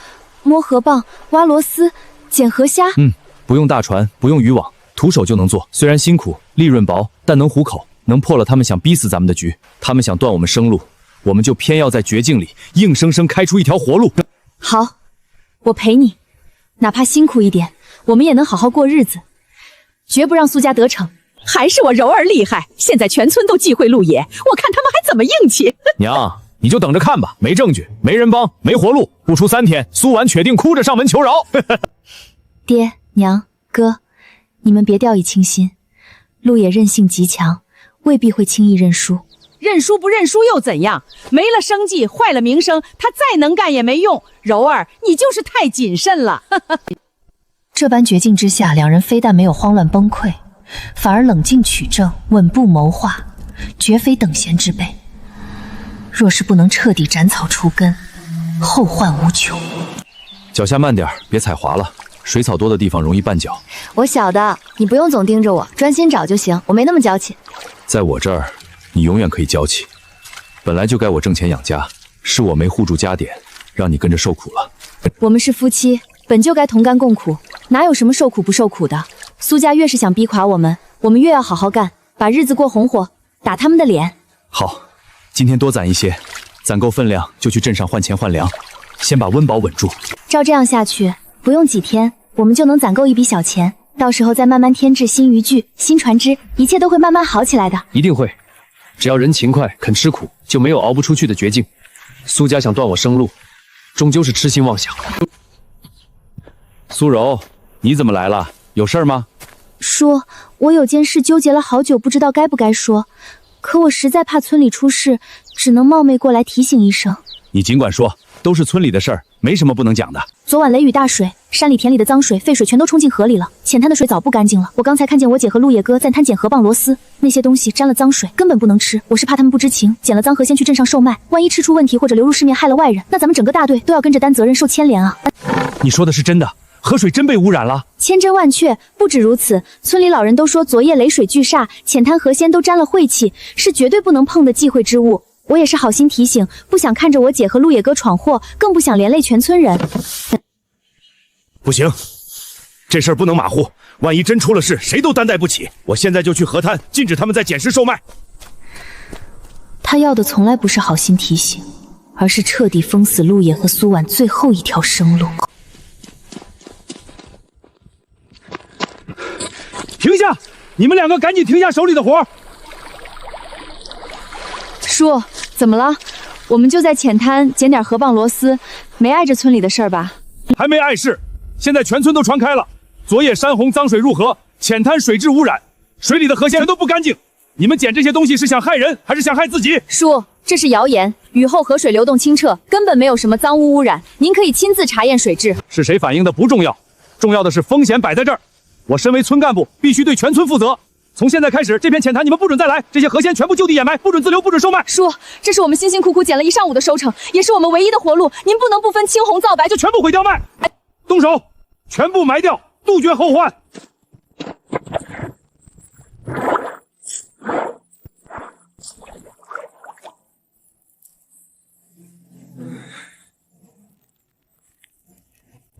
摸河蚌、挖螺丝、捡河虾？不用大船，不用渔网，徒手就能做。虽然辛苦，利润薄，但能糊口。能破了他们想逼死咱们的局。他们想断我们生路，我们就偏要在绝境里硬生生开出一条活路。好，我陪你，哪怕辛苦一点，我们也能好好过日子，绝不让苏家得逞。还是我柔儿厉害，现在全村都忌讳陆野，我看他们还怎么硬气。娘，你就等着看吧，没证据，没人帮，没活路，不出3天，苏婉铁定哭着上门求饶。爹娘哥，你们别掉以轻心，陆野韧性极强，未必会轻易认输。认输不认输又怎样？没了生计，坏了名声，他再能干也没用。柔儿，你就是太谨慎了。这般绝境之下，两人非但没有慌乱崩溃，反而冷静取正，稳步谋划，绝非等闲之辈。若是不能彻底斩草除根，后患无穷。脚下慢点，别踩滑了，水草多的地方容易绊脚。我晓得，你不用总盯着我，专心找就行，我没那么娇气。在我这儿，你永远可以娇气。本来就该我挣钱养家，是我没护住家典，让你跟着受苦了。我们是夫妻，本就该同甘共苦，哪有什么受苦不受苦的？苏家越是想逼垮我们，我们越要好好干，把日子过红火，打他们的脸。好，今天多攒一些，攒够分量就去镇上换钱换粮，先把温饱稳住。照这样下去，不用几天，我们就能攒够一笔小钱，到时候再慢慢添置新渔具、新船只，一切都会慢慢好起来的。一定会，只要人勤快肯吃苦，就没有熬不出去的绝境。苏家想断我生路，终究是痴心妄想。苏柔，你怎么来了？有事儿吗？说，我有件事纠结了好久，不知道该不该说，可我实在怕村里出事，只能冒昧过来提醒一声。你尽管说，都是村里的事儿，没什么不能讲的。昨晚雷雨大水，山里田里的脏水、废水全都冲进河里了，浅滩的水早不干净了。我刚才看见我姐和陆野哥在滩捡河蚌螺丝，那些东西沾了脏水，根本不能吃。我是怕他们不知情，捡了脏河先去镇上售卖，万一吃出问题或者流入市面害了外人，那咱们整个大队都要跟着担责任受牵连啊。你说的是真的？河水真被污染了？千真万确，不止如此，村里老人都说昨夜雷水巨煞，浅滩河鲜都沾了晦气，是绝对不能碰的忌讳之物。我也是好心提醒，不想看着我姐和陆野哥闯祸，更不想连累全村人。不行，这事儿不能马虎，万一真出了事，谁都担待不起。我现在就去河滩，禁止他们再捡尸售卖。他要的从来不是好心提醒，而是彻底封死陆野和苏婉最后一条生路。停下！你们两个赶紧停下手里的活。叔，怎么了？我们就在浅滩捡点河蚌螺丝，没碍着村里的事儿吧？还没碍事，现在全村都传开了。昨夜山洪脏水入河，浅滩水质污染，水里的河鲜都不干净。你们捡这些东西是想害人，还是想害自己？叔，这是谣言。雨后河水流动清澈，根本没有什么脏污污染。您可以亲自查验水质。是谁反映的不重要，重要的是风险摆在这儿。我身为村干部，必须对全村负责。从现在开始，这片浅滩你们不准再来，这些河鲜全部就地掩埋，不准自留，不准售卖。叔，这是我们辛辛苦苦捡了一上午的收成，也是我们唯一的活路，您不能不分青红皂白就全部毁掉卖。动手，全部埋掉，杜绝后患。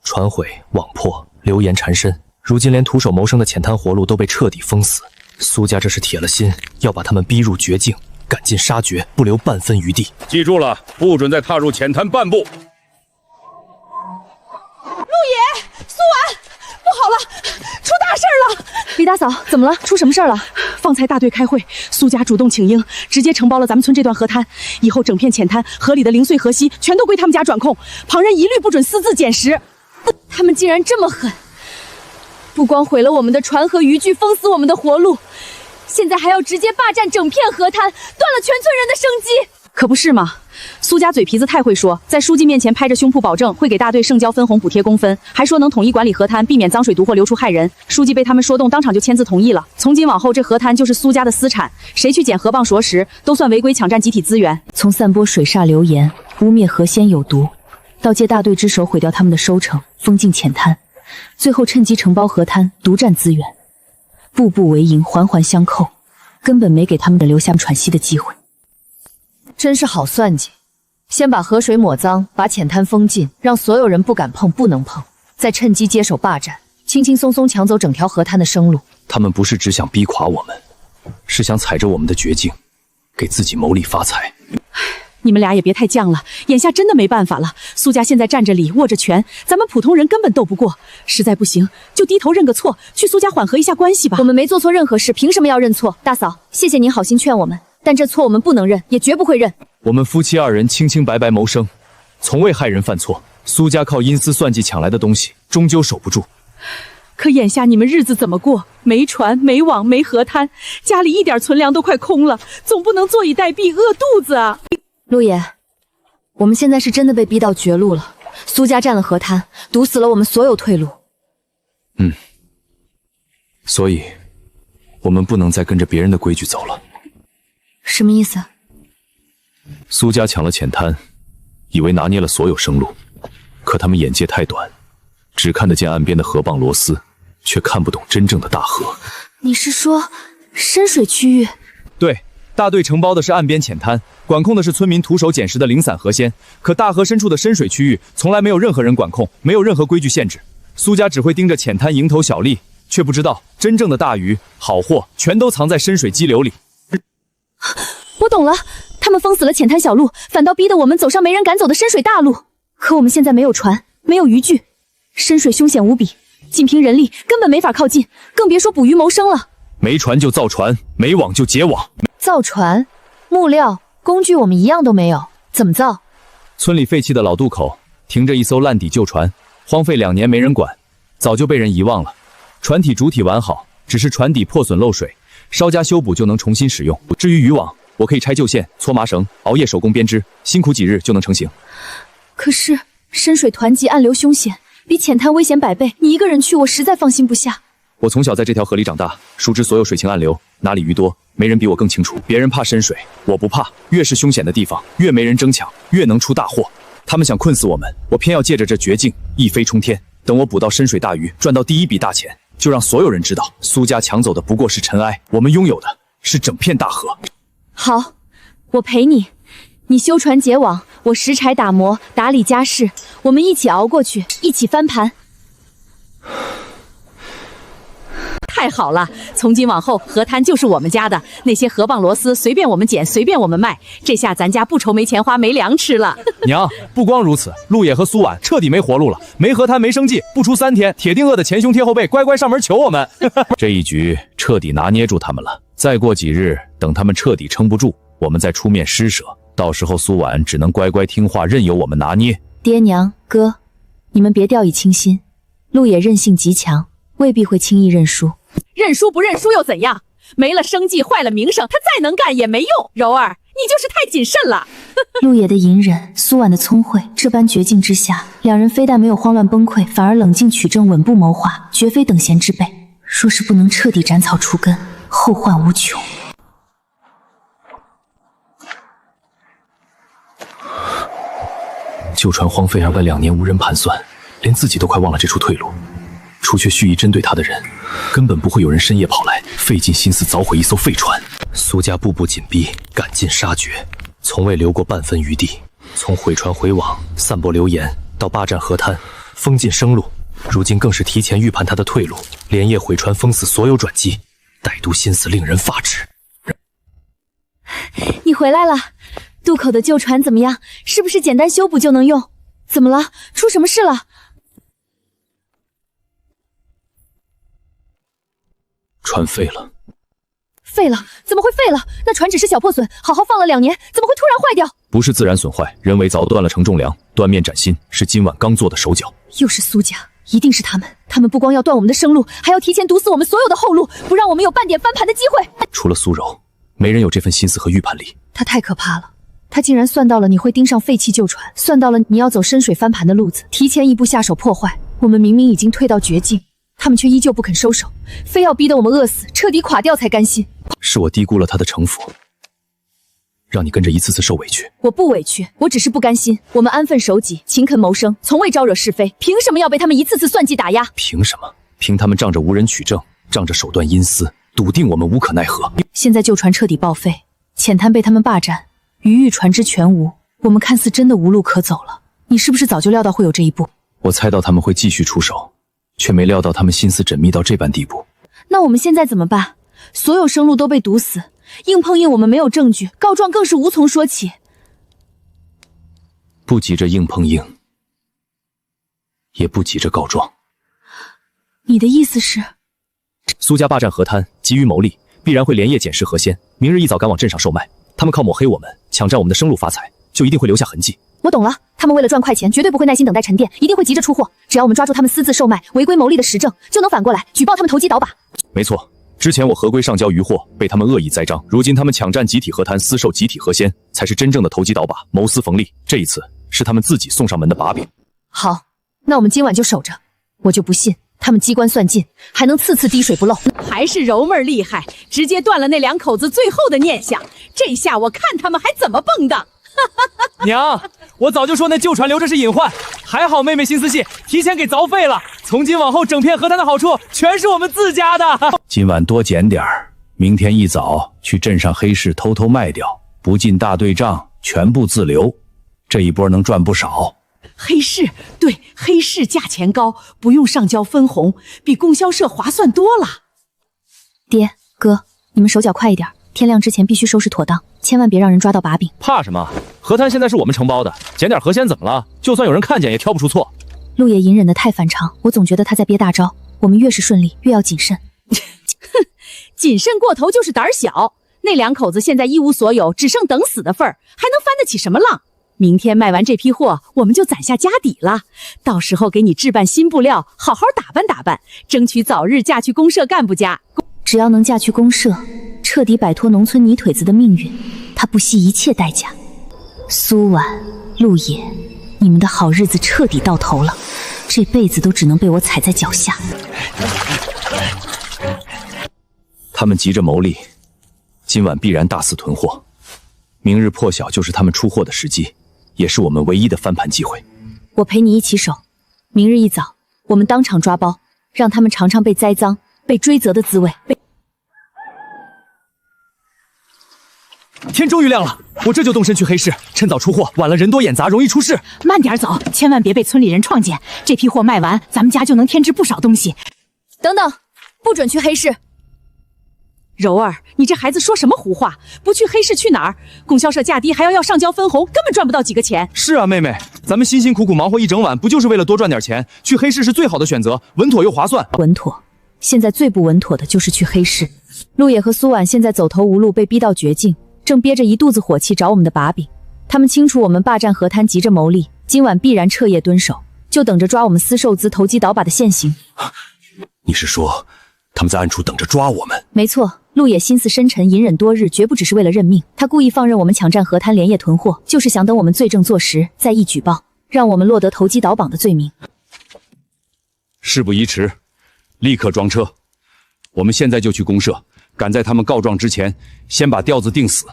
船毁网破，流言缠身，如今连徒手谋生的浅滩活路都被彻底封死。苏家这是铁了心要把他们逼入绝境，赶尽杀绝，不留半分余地。记住了，不准再踏入浅滩半步。陆野，苏婉，不好了，出大事了！李大嫂，怎么了？出什么事了？方才大队开会，苏家主动请缨，直接承包了咱们村这段河滩，以后整片浅滩河里的零碎河稀全都归他们家转控，旁人一律不准私自捡拾。他们竟然这么狠！不光毁了我们的船和渔具，封死我们的活路，现在还要直接霸占整片河滩，断了全村人的生机。可不是吗？苏家嘴皮子太会说，在书记面前拍着胸脯保证会给大队剩交分红补贴公分，还说能统一管理河滩，避免脏水毒货流出害人。书记被他们说动，当场就签字同意了。从今往后，这河滩就是苏家的私产，谁去捡河蚌熟食，都算违规抢占集体资源。从散播水煞流言，污蔑河鲜有毒，到借大队之手毁掉他们的收成，封禁浅滩，最后趁机承包河滩，独占资源，步步为营，环环相扣，根本没给他们留下喘息的机会。真是好算计，先把河水抹脏，把浅滩封禁，让所有人不敢碰，不能碰，再趁机接手霸占，轻轻松松抢走整条河滩的生路。他们不是只想逼垮我们，是想踩着我们的绝境，给自己谋利发财。你们俩也别太犟了，眼下真的没办法了。苏家现在占着理，握着权，咱们普通人根本斗不过。实在不行，就低头认个错，去苏家缓和一下关系吧。我们没做错任何事，凭什么要认错？大嫂，谢谢您好心劝我们，但这错我们不能认，也绝不会认。我们夫妻二人清清白白谋生，从未害人犯错。苏家靠阴私算计抢来的东西，终究守不住。可眼下你们日子怎么过？没船，没网，没河滩，家里一点存粮都快空了，总不能坐以待毙，饿肚子啊！陆爷，我们现在是真的被逼到绝路了。苏家占了河滩，堵死了我们所有退路。所以，我们不能再跟着别人的规矩走了。什么意思？苏家抢了浅滩，以为拿捏了所有生路，可他们眼界太短，只看得见岸边的河蚌螺丝，却看不懂真正的大河。你是说深水区域？对，大队承包的是岸边浅滩，管控的是村民徒手捡拾的零散河鲜。可大河深处的深水区域，从来没有任何人管控，没有任何规矩限制。苏家只会盯着浅滩蝇头小利，却不知道真正的大鱼好货全都藏在深水激流里。我懂了，他们封死了浅滩小路，反倒逼得我们走上没人敢走的深水大路。可我们现在没有船，没有渔具，深水凶险无比，仅凭人力根本没法靠近，更别说捕鱼谋生了。没船就造船，没网就结网。造船、木料、工具我们一样都没有，怎么造？村里废弃的老渡口停着一艘烂底旧船，荒废2年没人管，早就被人遗忘了。船体主体完好，只是船底破损漏水，稍加修补就能重新使用。至于渔网，我可以拆旧线、搓麻绳，熬夜手工编织，辛苦几日就能成型。可是深水湍急，暗流凶险，比浅滩危险100倍，你一个人去，我实在放心不下。我从小在这条河里长大，熟知所有水情暗流，哪里鱼多，没人比我更清楚。别人怕深水，我不怕。越是凶险的地方，越没人争抢，越能出大祸。他们想困死我们，我偏要借着这绝境一飞冲天。等我捕到深水大鱼，赚到第一笔大钱，就让所有人知道，苏家抢走的不过是尘埃，我们拥有的是整片大河。好，我陪你，你修船结网，我拾柴打磨，打理家事，我们一起熬过去，一起翻盘。太好了，从今往后河滩就是我们家的，那些河蚌螺丝随便我们捡，随便我们卖，这下咱家不愁没钱花，没粮吃了。娘，不光如此，陆野和苏婉彻底没活路了，没河滩没生计，不出3天，铁定饿得前胸贴后背，乖乖上门求我们。这一局彻底拿捏住他们了，再过几日，等他们彻底撑不住，我们再出面施舍，到时候苏婉只能乖乖听话，任由我们拿捏。爹娘哥，你们别掉以轻心，陆野韧性极强，未必会轻易认输。认输不认输又怎样？没了生计，坏了名声，他再能干也没用。柔儿，你就是太谨慎了。陆野的隐忍，苏婉的聪慧，这般绝境之下，两人非但没有慌乱崩溃，反而冷静取正，稳步谋划，绝非等闲之辈。若是不能彻底斩草除根，后患无穷。旧船荒废2年，无人盘算，连自己都快忘了这处退路。除却蓄意针对他的人，根本不会有人深夜跑来，费尽心思凿毁一艘废船。苏家步步紧逼，赶尽杀绝，从未留过半分余地。从毁船毁网、散播流言，到霸占河滩、封禁生路，如今更是提前预判他的退路，连夜毁船，封死所有转机，歹毒心思令人发指。你回来了，渡口的旧船怎么样？是不是简单修补就能用？怎么了？出什么事了？船废了。废了？怎么会废了？那船只是小破损，好好放了2年，怎么会突然坏掉？不是自然损坏，人为凿断了承重梁，断面斩心，是今晚刚做的手脚。又是苏家，一定是他们。他们不光要断我们的生路，还要提前堵死我们所有的后路，不让我们有半点翻盘的机会。除了苏柔，没人有这份心思和预判力。他太可怕了，他竟然算到了你会盯上废弃旧船，算到了你要走深水翻盘的路子，提前一步下手破坏。我们明明已经退到绝境，他们却依旧不肯收手，非要逼得我们饿死，彻底垮掉才甘心。是我低估了他的城府，让你跟着一次次受委屈。我不委屈，我只是不甘心。我们安分守己，勤恳谋生，从未招惹是非，凭什么要被他们一次次算计打压？凭什么？凭他们仗着无人取证，仗着手段阴私，笃定我们无可奈何。现在旧船彻底报废，浅滩被他们霸占，渔域船只全无，我们看似真的无路可走了。你是不是早就料到会有这一步？我猜到他们会继续出手，却没料到他们心思缜密到这般地步。那我们现在怎么办？所有生路都被堵死，硬碰硬我们没有证据，告状更是无从说起。不急着硬碰硬，也不急着告状。你的意思是？苏家霸占河滩，急于谋利，必然会连夜捡拾河鲜，明日一早赶往镇上售卖。他们靠抹黑我们，抢占我们的生路发财，就一定会留下痕迹。我懂了，他们为了赚快钱，绝对不会耐心等待沉淀，一定会急着出货。只要我们抓住他们私自售卖、违规牟利的实证，就能反过来举报他们投机倒把。没错，之前我合规上交渔货，被他们恶意栽赃，如今他们抢占集体河滩，私售集体河鲜，才是真正的投机倒把、谋私逢利。这一次是他们自己送上门的把柄。好，那我们今晚就守着。我就不信他们机关算尽，还能次次滴水不漏。还是柔妹儿厉害，直接断了那两口子最后的念想。这下我看他们还怎么蹦跶。娘，我早就说那旧船留着是隐患，还好妹妹心思细，提前给凿废了。从今往后，整片河滩的好处全是我们自家的。今晚多捡点儿，明天一早去镇上黑市偷偷卖掉，不进大队账，全部自留。这一波能赚不少。黑市，对，黑市价钱高，不用上交分红，比供销社划算多了。爹哥，你们手脚快一点，天亮之前必须收拾妥当，千万别让人抓到把柄。怕什么？河滩现在是我们承包的，捡点河鲜怎么了？就算有人看见，也挑不出错。陆爷隐忍的太反常，我总觉得他在憋大招。我们越是顺利，越要谨慎。哼，谨慎过头就是胆小。那两口子现在一无所有，只剩等死的份儿，还能翻得起什么浪？明天卖完这批货，我们就攒下家底了。到时候给你置办新布料，好好打扮打扮，争取早日嫁去公社干部家。只要能嫁去公社，彻底摆脱农村泥腿子的命运，他不惜一切代价。苏婉、陆野，你们的好日子彻底到头了，这辈子都只能被我踩在脚下。他们急着牟利，今晚必然大肆囤货，明日破晓就是他们出货的时机，也是我们唯一的翻盘机会。我陪你一起守，明日一早我们当场抓包，让他们尝尝被栽赃、被追责的滋味。天终于亮了，我这就动身去黑市，趁早出货，晚了人多眼杂，容易出事。慢点走，千万别被村里人创见。这批货卖完，咱们家就能添置不少东西。等等，不准去黑市！柔儿，你这孩子说什么胡话？不去黑市去哪儿？供销社价低，还要上交分红，根本赚不到几个钱。是啊，妹妹，咱们辛辛苦苦忙活一整晚，不就是为了多赚点钱？去黑市是最好的选择，稳妥又划算。稳妥，现在最不稳妥的就是去黑市。陆野和苏婉现在走投无路，被逼到绝境，正憋着一肚子火气找我们的把柄。他们清楚我们霸占河滩，急着牟利，今晚必然彻夜蹲守，就等着抓我们私售资、投机倒把的现行。你是说他们在暗处等着抓我们？没错，陆野心思深沉，隐忍多日，绝不只是为了认命。他故意放任我们抢占河滩，连夜囤货，就是想等我们罪证坐实，再一举报，让我们落得投机倒绑的罪名。事不宜迟，立刻装车。我们现在就去公社，赶在他们告状之前，先把调子定死。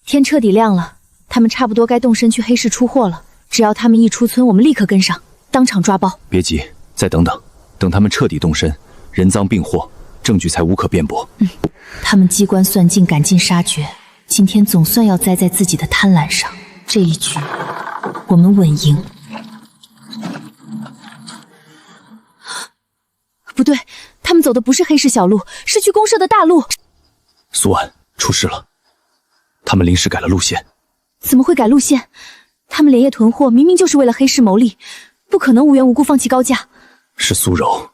天彻底亮了，他们差不多该动身去黑市出货了。只要他们一出村，我们立刻跟上，当场抓包。别急，再等等，等他们彻底动身，人赃并获，证据才无可辩驳。他们机关算尽，赶尽杀绝，今天总算要栽在自己的贪婪上。这一局，我们稳赢。不对，他们走的不是黑市小路，是去公社的大路。苏婉，出事了，他们临时改了路线。怎么会改路线？他们连夜囤货，明明就是为了黑市牟利，不可能无缘无故放弃高价。是苏柔，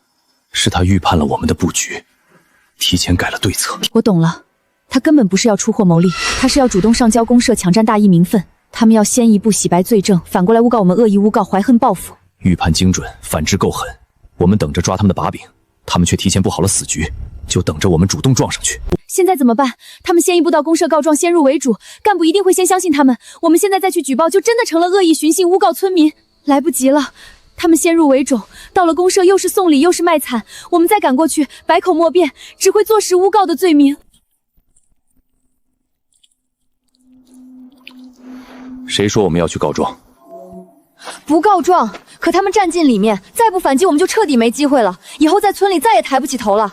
是他预判了我们的布局，提前改了对策。我懂了，他根本不是要出货牟利，他是要主动上交公社，抢占大义名分。他们要先一步洗白罪证，反过来诬告我们恶意诬告，怀恨报复。预判精准，反制够狠。我们等着抓他们的把柄，他们却提前布好了死局，就等着我们主动撞上去。现在怎么办？他们先一步到公社告状，先入为主，干部一定会先相信他们。我们现在再去举报，就真的成了恶意寻衅诬告村民，来不及了。他们先入为主，到了公社又是送礼又是卖惨，我们再赶过去，百口莫辩，只会坐实诬告的罪名。谁说我们要去告状？不告状，可他们站进里面，再不反击，我们就彻底没机会了。以后在村里再也抬不起头了。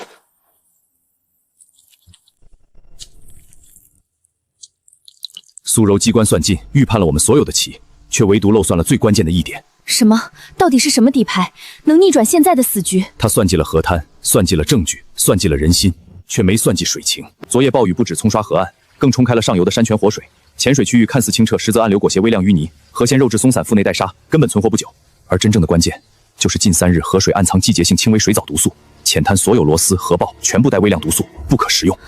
苏柔机关算尽，预判了我们所有的棋，却唯独漏算了最关键的一点。什么？到底是什么底牌能逆转现在的死局？他算计了河滩，算计了证据，算计了人心，却没算计水情。昨夜暴雨不止冲刷河岸，更冲开了上游的山泉活水。浅水区域看似清澈，实则暗流裹挟微量淤泥，河鲜肉质松散，腹内带沙，根本存活不久。而真正的关键，就是近3日河水暗藏季节性轻微水藻毒素，浅滩所有螺丝、河蚌全部带微量毒素，不可食用。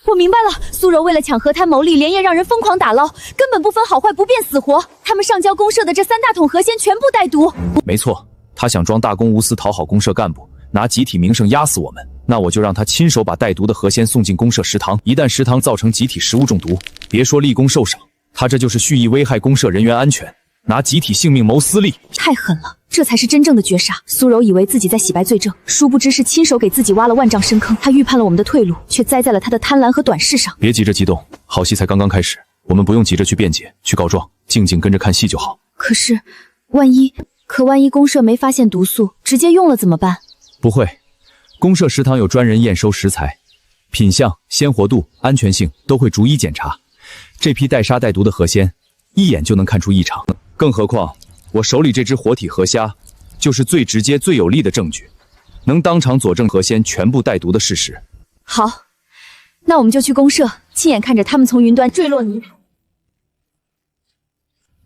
我明白了，苏柔为了抢河滩牟利，连夜让人疯狂打捞，根本不分好坏，不辨死活。他们上交公社的这3大桶河鲜全部带毒。没错，他想装大公无私，讨好公社干部，拿集体名声压死我们。那我就让他亲手把带毒的河鲜送进公社食堂，一旦食堂造成集体食物中毒，别说立功受赏，他这就是蓄意危害公社人员安全，拿集体性命谋私利，太狠了！这才是真正的绝杀。苏柔以为自己在洗白罪证，殊不知是亲手给自己挖了万丈深坑。他预判了我们的退路，却栽在了他的贪婪和短视上。别急着激动，好戏才刚刚开始，我们不用急着去辩解、去告状，静静跟着看戏就好。可是，万一公社没发现毒素，直接用了怎么办？不会，公社食堂有专人验收食材，品相、鲜活度、安全性都会逐一检查。这批带沙带毒的河鲜，一眼就能看出异常。更何况，我手里这只活体河虾，就是最直接、最有力的证据，能当场佐证河鲜全部带毒的事实。好，那我们就去公社，亲眼看着他们从云端坠落泥土。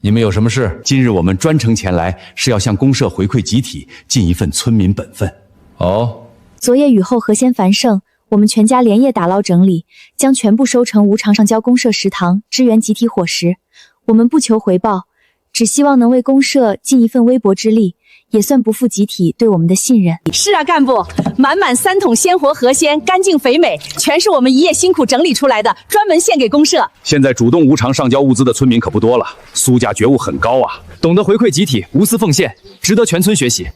你们有什么事？今日我们专程前来，是要向公社回馈集体，尽一份村民本分。哦，昨夜雨后河鲜繁盛，我们全家连夜打捞整理，将全部收成无偿上交公社食堂，支援集体伙食。我们不求回报，只希望能为公社尽一份微薄之力，也算不负集体对我们的信任。是啊，干部，满满3桶鲜活河鲜，干净肥美，全是我们一夜辛苦整理出来的，专门献给公社。现在主动无偿上交物资的村民可不多了，苏家觉悟很高啊，懂得回馈集体，无私奉献，值得全村学习。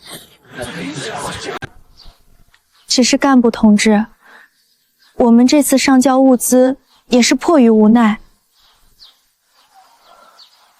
只是干部同志，我们这次上交物资也是迫于无奈。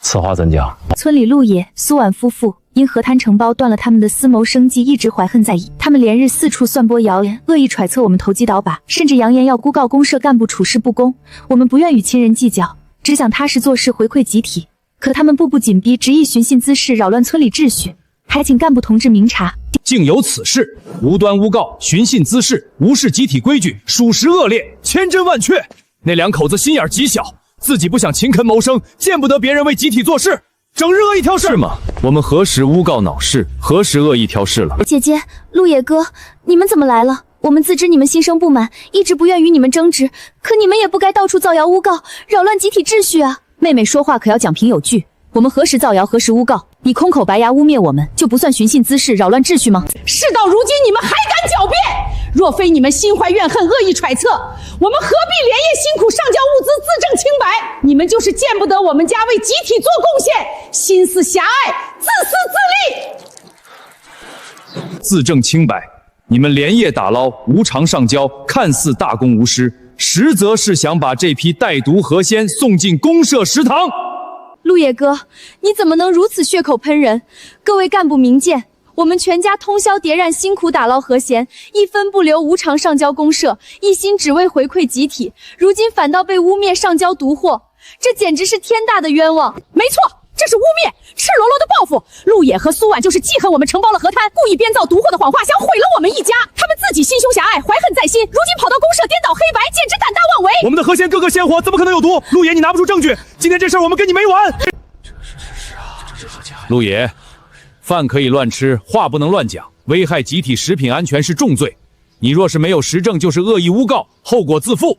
此话怎讲？村里陆野、苏婉夫妇因河滩承包断了他们的私谋生计，一直怀恨在意。他们连日四处散播谣言，恶意揣测我们投机倒把，甚至扬言要诬告公社干部处事不公。我们不愿与亲人计较，只想踏实做事，回馈集体。可他们步步紧逼，执意寻衅滋事，扰乱村里秩序，还请干部同志明察。竟有此事，无端诬告，寻衅滋事，无视集体规矩，属实恶劣，千真万确。那2口子心眼极小，自己不想勤恳谋生，见不得别人为集体做事，整日恶意挑事。是吗？我们何时诬告恼事，何时恶意挑事了？姐姐，陆野哥，你们怎么来了？我们自知你们心生不满，一直不愿与你们争执，可你们也不该到处造谣诬告，扰乱集体秩序啊！妹妹说话可要讲凭有据，我们何时造谣，何时诬告？你空口白牙污蔑我们，就不算寻衅滋事，扰乱秩序吗？事到如今，你们还敢狡辩？若非你们心怀怨恨，恶意揣测，我们何必连夜辛苦上交物资，自证清白？你们就是见不得我们家为集体做贡献，心思狭隘，自私自利。自证清白，你们连夜打捞，无偿上交，看似大公无私，实则是想把这批带毒河鲜送进公社食堂。陆野哥，你怎么能如此血口喷人？各位干部明鉴，我们全家通宵迭然辛苦打捞河鲜，一分不留无偿上交公社，一心只为回馈集体，如今反倒被污蔑上交毒货，这简直是天大的冤枉！没错，这是污蔑，赤裸裸的报复。陆野和苏婉就是记恨我们承包了河滩，故意编造毒货的谎话，想毁了我们一家。他们自己心胸狭隘，怀恨在心，如今跑到公社颠倒黑白，简直胆大妄为。我们的河鲜个个鲜活，怎么可能有毒？陆野，你拿不出证据，今天这事儿我们跟你没完。陆野，饭可以乱吃，话不能乱讲，危害集体食品安全是重罪。你若是没有实证，就是恶意诬告，后果自负。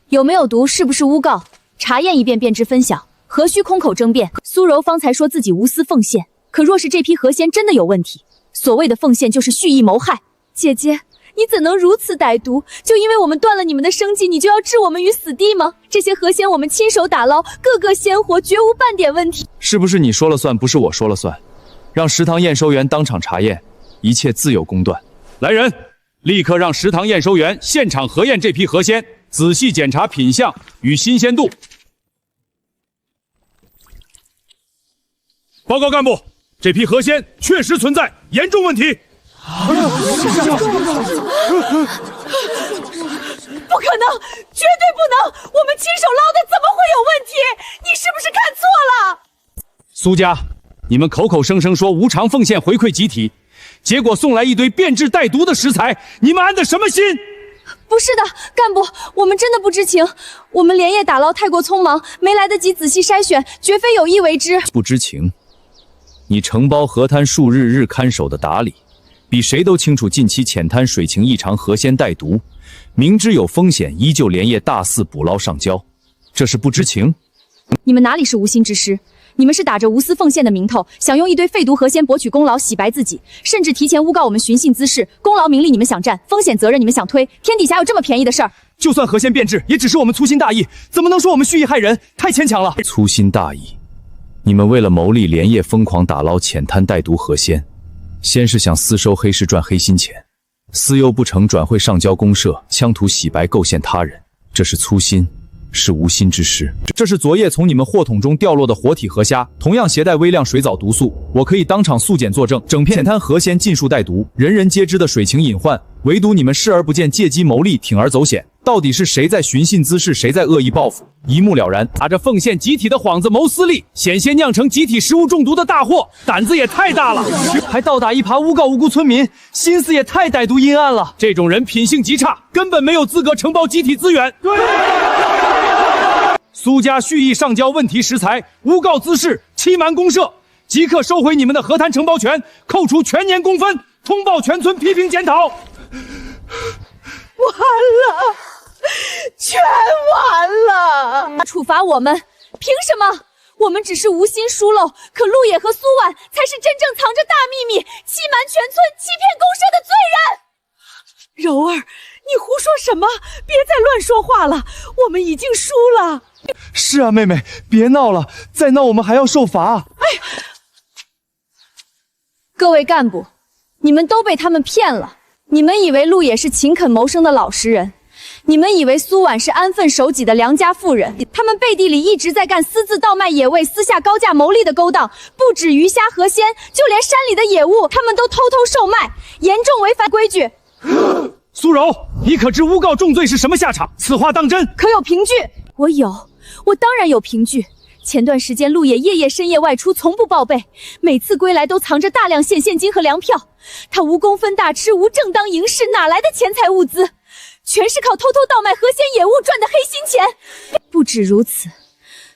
有没有毒，是不是诬告？查验一遍便知分晓，何须空口争辩？苏柔方才说自己无私奉献，可若是这批河鲜真的有问题，所谓的奉献就是蓄意谋害。姐姐，你怎能如此歹毒？就因为我们断了你们的生计，你就要置我们于死地吗？这些河鲜我们亲手打捞，个个鲜活，绝无半点问题。是不是你说了算，不是我说了算？让食堂验收员当场查验，一切自有公断。来人，立刻让食堂验收员现场核验这批河鲜，仔细检查品相与新鲜度。报告干部，这批河鲜确实存在严重问题。不可能，绝对不能！我们亲手捞的，怎么会有问题？你是不是看错了？苏家，你们口口声声说无偿奉献回馈集体，结果送来一堆变质带毒的食材，你们安的什么心？不是的，干部，我们真的不知情，我们连夜打捞太过匆忙，没来得及仔细筛选，绝非有意为之。不知情？你承包河滩数日，日看守的达理，比谁都清楚近期浅滩水情异常，河鲜带毒，明知有风险，依旧连夜大肆捕捞上交，这是不知情？你们哪里是无心之失？你们是打着无私奉献的名头，想用一堆废毒河鲜博取功劳，洗白自己，甚至提前诬告我们寻衅滋事，功劳名利你们想占，风险责任你们想推，天底下有这么便宜的事儿？就算河鲜变质，也只是我们粗心大意，怎么能说我们蓄意害人？太牵强了。粗心大意？你们为了牟利，连夜疯狂打捞浅滩带毒河鲜，先是想私收黑市赚黑心钱，私诱不成转会上交公社，枪图洗白构陷他人，这是粗心，是无心之失。这是昨夜从你们货桶中掉落的活体河虾，同样携带微量水藻毒素，我可以当场速检作证，整片浅滩河鲜尽数带毒，人人皆知的水情隐患，唯独你们视而不见，借机牟利，铤而走险。到底是谁在寻衅滋事，谁在恶意报复？一目了然。打着奉献集体的幌子谋私利，险些酿成集体食物中毒的大祸，胆子也太大了，还倒打一耙诬告无辜村民，心思也太歹毒阴暗了。这种人品性极差，根本没有资格承包集体资源。对。苏家蓄意上交问题食材，诬告滋事，欺瞒公社，即刻收回你们的河滩承包权，扣除全年工分，通报全村批评检讨。完了，全完了！处罚我们，凭什么？我们只是无心疏漏，可陆野和苏婉才是真正藏着大秘密、欺瞒全村、欺骗公社的罪人。柔儿，你胡说什么？别再乱说话了，我们已经输了。是啊，妹妹，别闹了，再闹我们还要受罚。哎，各位干部，你们都被他们骗了。你们以为陆野是勤恳谋生的老实人，你们以为苏婉是安分守己的良家妇人，他们背地里一直在干私自倒卖野味、私下高价牟利的勾当，不止鱼虾河鲜，就连山里的野物，他们都偷偷售卖，严重违反规矩。苏柔，你可知诬告重罪是什么下场？此话当真？可有凭据？我当然有凭据。前段时间陆野夜夜深夜外出，从不报备，每次归来都藏着大量现金和粮票。他无功分大吃，无正当营事，哪来的钱财物资？全是靠偷偷倒卖河鲜野物赚的黑心钱。不止如此，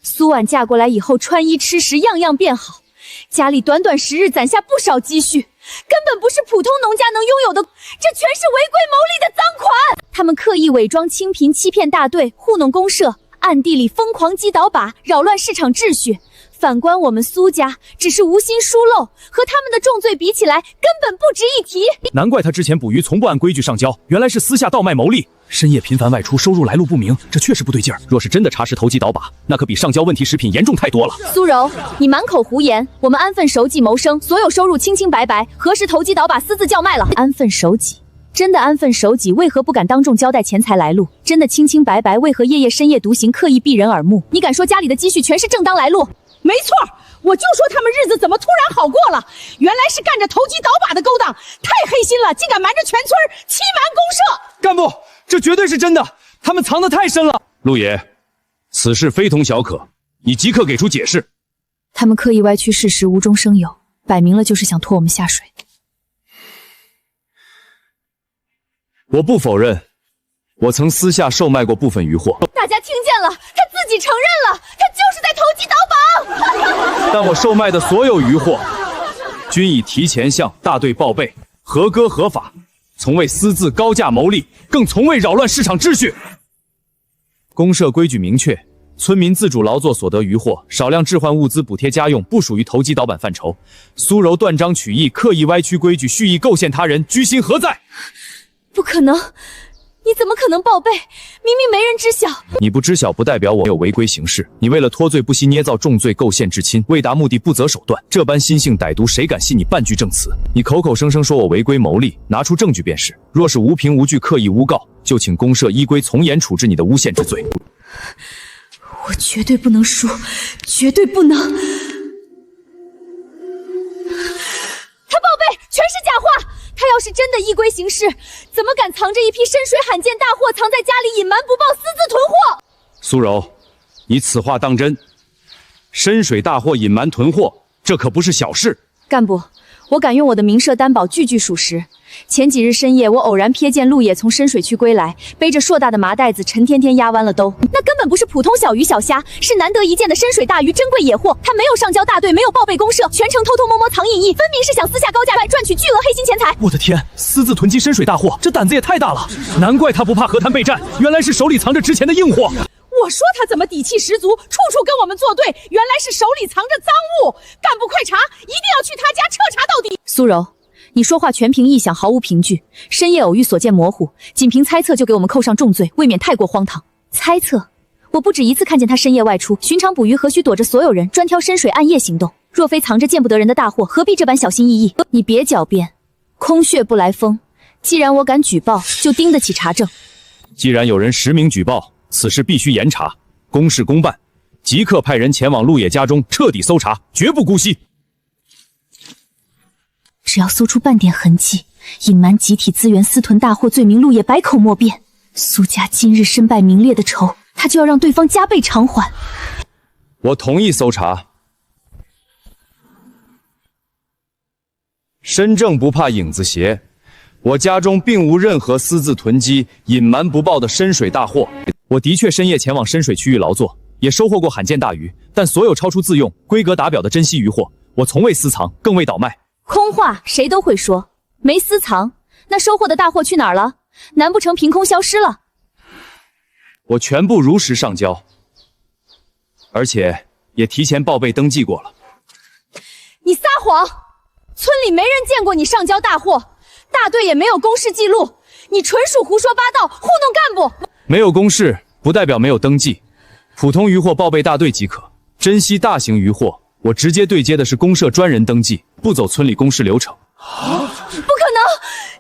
苏婉嫁过来以后，穿衣吃食样样变好，家里短短10日攒下不少积蓄，根本不是普通农家能拥有的，这全是违规牟利的赃款。他们刻意伪装清贫，欺骗大队，糊弄公社，暗地里疯狂击倒靶，扰乱市场秩序。反观我们苏家，只是无心疏漏，和他们的重罪比起来，根本不值一提。难怪他之前捕鱼从不按规矩上交，原来是私下倒卖牟利，深夜频繁外出，收入来路不明，这确实不对劲儿。若是真的查实投机倒把，那可比上交问题食品严重太多了。苏柔，你满口胡言，我们安分守己谋生，所有收入清清白白，何时投机倒把私自叫卖了？安分守己。真的安分守己，为何不敢当众交代钱财来路？真的清清白白，为何夜夜深夜独行，刻意避人耳目？你敢说家里的积蓄全是正当来路？没错，我就说他们日子怎么突然好过了，原来是干着投机倒把的勾当，太黑心了，竟敢瞒着全村欺瞒公社。干部，这绝对是真的，他们藏得太深了。陆野，此事非同小可，你即刻给出解释。他们刻意歪曲事实，无中生有，摆明了就是想拖我们下水。我不否认，我曾私下售卖过部分渔获。大家听见了，他自己承认了，他就是在投机倒把。但我售卖的所有渔获，均已提前向大队报备，合规合法，从未私自高价牟利，更从未扰乱市场秩序。公社规矩明确，村民自主劳作所得渔获，少量置换物资补贴家用，不属于投机倒把范畴。苏柔断章取义，刻意歪曲规矩，蓄意构陷他人，居心何在？不可能，你怎么可能报备？明明没人知晓。你不知晓不代表我没有违规行事。你为了脱罪不惜捏造重罪，构陷至亲，为达目的不择手段，这般心性歹毒，谁敢信你半句证词？你口口声声说我违规牟利，拿出证据便是。若是无凭无据刻意诬告，就请公社依规从严处置你的诬陷之罪。我绝对不能输，绝对不能。他报备全是假话，他要是真的的依规行事，怎么敢藏着一批深水罕见大货藏在家里，隐瞒不报，私自囤货？苏柔，你此话当真？深水大货隐瞒囤货，这可不是小事。干部，我敢用我的明社担保，句句属实。前几日深夜，我偶然瞥见陆野从深水区归来，背着硕大的麻袋子，沉甸甸压弯了兜。那根本不是普通小鱼小虾，是难得一见的深水大鱼，珍贵野货。他没有上交大队，没有报备公社，全程偷偷摸摸藏隐逸，分明是想私下高价卖，赚取巨额黑心钱财。我的天，私自囤积深水大货，这胆子也太大了！难怪他不怕和谈备战，原来是手里藏着值钱的硬货。我说他怎么底气十足，处处跟我们作对，原来是手里藏着赃物。干部快查，一定要去他家彻查到底。苏柔，你说话全凭臆想，毫无凭据。深夜偶遇所见模糊，仅凭猜测就给我们扣上重罪，未免太过荒唐。猜测？我不止一次看见他深夜外出，寻常捕鱼何须躲着所有人，专挑深水暗夜行动？若非藏着见不得人的大货，何必这般小心翼翼？你别狡辩，空穴不来风。既然我敢举报，就经得起查证。既然有人实名举报，此事必须严查，公事公办，即刻派人前往陆野家中彻底搜查，绝不姑息。只要搜出半点痕迹，隐瞒集体资源、私囤大货罪名，陆野百口莫辩。苏家今日身败名裂的仇，他就要让对方加倍偿还。我同意搜查。身正不怕影子斜，我家中并无任何私自囤积、隐瞒不报的深水大货。我的确深夜前往深水区域劳作，也收获过罕见大鱼，但所有超出自用、规格达标的珍稀鱼货，我从未私藏，更未倒卖。空话谁都会说，没私藏，那收获的大货去哪儿了？难不成凭空消失了？我全部如实上交，而且也提前报备登记过了。你撒谎！村里没人见过你上交大货，大队也没有公示记录，你纯属胡说八道，糊弄干部。没有公示不代表没有登记，普通渔货报备大队即可。珍稀大型渔货，我直接对接的是公社专人登记，不走村里公示流程。不可能！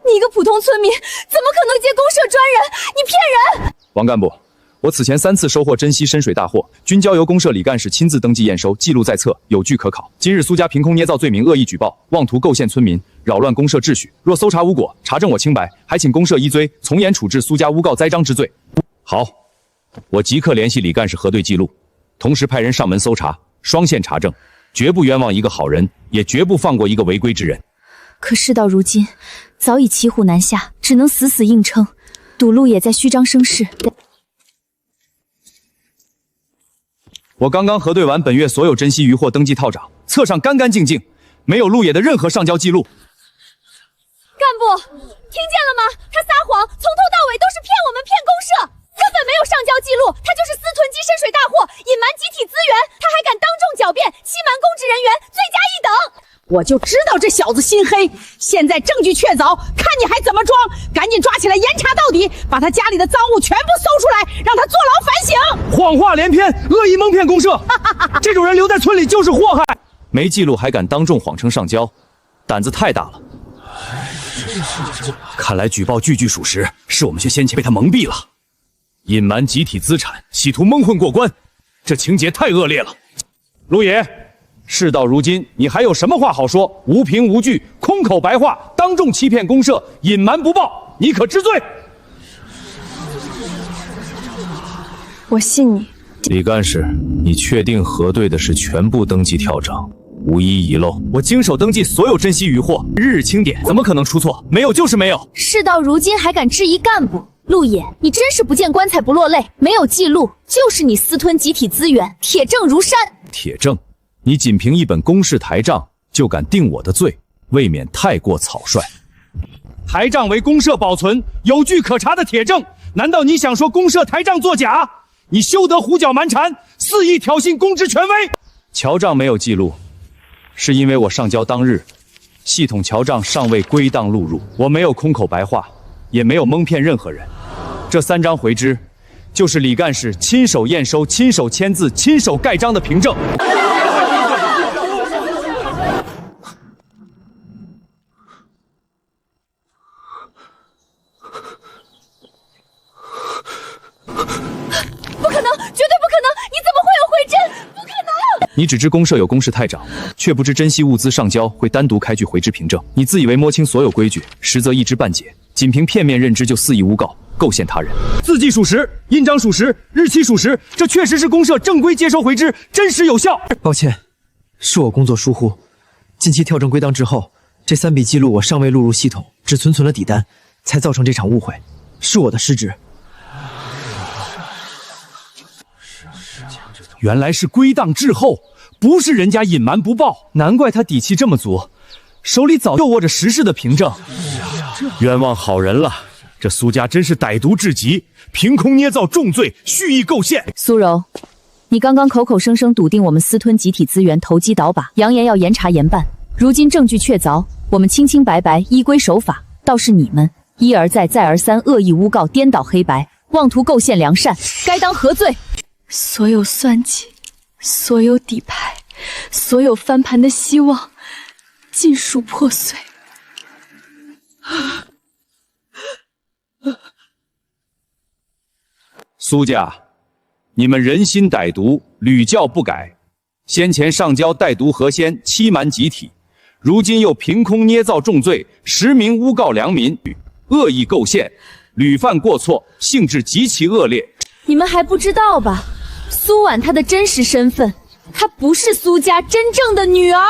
你一个普通村民，怎么可能接公社专人？你骗人！王干部，我此前3次收获珍稀深水大货，均交由公社李干事亲自登记验收，记录在册，有据可考。今日苏家凭空捏造罪名，恶意举报，妄图构陷村民，扰乱公社秩序。若搜查无果，查证我清白，还请公社依罪，从严处置苏家诬告栽赃之罪。好，我即刻联系李干事核对记录，同时派人上门搜查，双线查证，绝不冤枉一个好人，也绝不放过一个违规之人。可事到如今，早已骑虎难下，只能死死硬撑，赌陆也在虚张声势。我刚刚核对完本月所有珍稀鱼货登记套长，册上干干净净，没有陆野的任何上交记录。干部，听见了吗？他撒谎，从头到尾都是骗我们，骗公社，根本没有上交记录，他就是私囤积深水大货，隐瞒集体资源，他还敢当众狡辩，欺瞒公职人员，罪加一等。我就知道这小子心黑，现在证据确凿，看你还怎么装！赶紧抓起来，严查到底，把他家里的赃物全部搜出来，让他坐牢反省。谎话连篇，恶意蒙骗公社，这种人留在村里就是祸害。没记录还敢当众谎称上交，胆子太大了。看来举报句句属实，是我们些先前被他蒙蔽了。隐瞒集体资产，企图蒙混过关，这情节太恶劣了。陆野，事到如今，你还有什么话好说？无凭无据，空口白话，当众欺骗公社，隐瞒不报，你可知罪？我信你。李干事，你确定核对的是全部登记跳涨，无一遗漏？我经手登记所有珍稀渔货，日日清点，怎么可能出错？没有就是没有。事到如今还敢质疑干部？陆野，你真是不见棺材不落泪，没有记录就是你私吞集体资源，铁证如山。铁证？你仅凭一本公示台账就敢定我的罪，未免太过草率。台账为公社保存有据可查的铁证，难道你想说公社台账作假？你休得胡搅蛮缠，肆意挑衅公职权威。乔账没有记录，是因为我上交当日，系统乔账尚未归档录入，我没有空口白话，也没有蒙骗任何人。这3张回支，就是李干事亲手验收、亲手签字、亲手盖章的凭证。不可能，绝对不可能！你怎么会有回针？不可能！你只知公社有公事太长，却不知珍惜物资上交会单独开具回执凭证。你自以为摸清所有规矩，实则一知半解，仅凭片面认知就肆意诬告，构陷他人。字迹属实，印章属实，日期属实，这确实是公社正规接收回执，真实有效。抱歉，是我工作疏忽。近期调整归档之后，这3笔记录我尚未录入系统，只存了底单，才造成这场误会，是我的失职。原来是归档滞后，不是人家隐瞒不报，难怪他底气这么足，手里早就握着实事的凭证。冤枉好人了，这苏家真是歹毒至极，凭空捏造重罪，蓄意构陷。苏柔，你刚刚口口声声笃定我们私吞集体资源，投机倒把，扬言要严查严办，如今证据确凿，我们清清白白依规守法，倒是你们一而再再而三恶意诬告，颠倒黑白，妄图构陷良善，该当何罪？所有算计，所有底牌，所有翻盘的希望，尽数破碎。苏家，你们人心歹毒，屡教不改。先前上交带毒何仙，欺瞒集体，如今又凭空捏造重罪，实名诬告良民，恶意构陷，屡犯过错，性质极其恶劣。你们还不知道吧？苏婉她的真实身份，她不是苏家真正的女儿。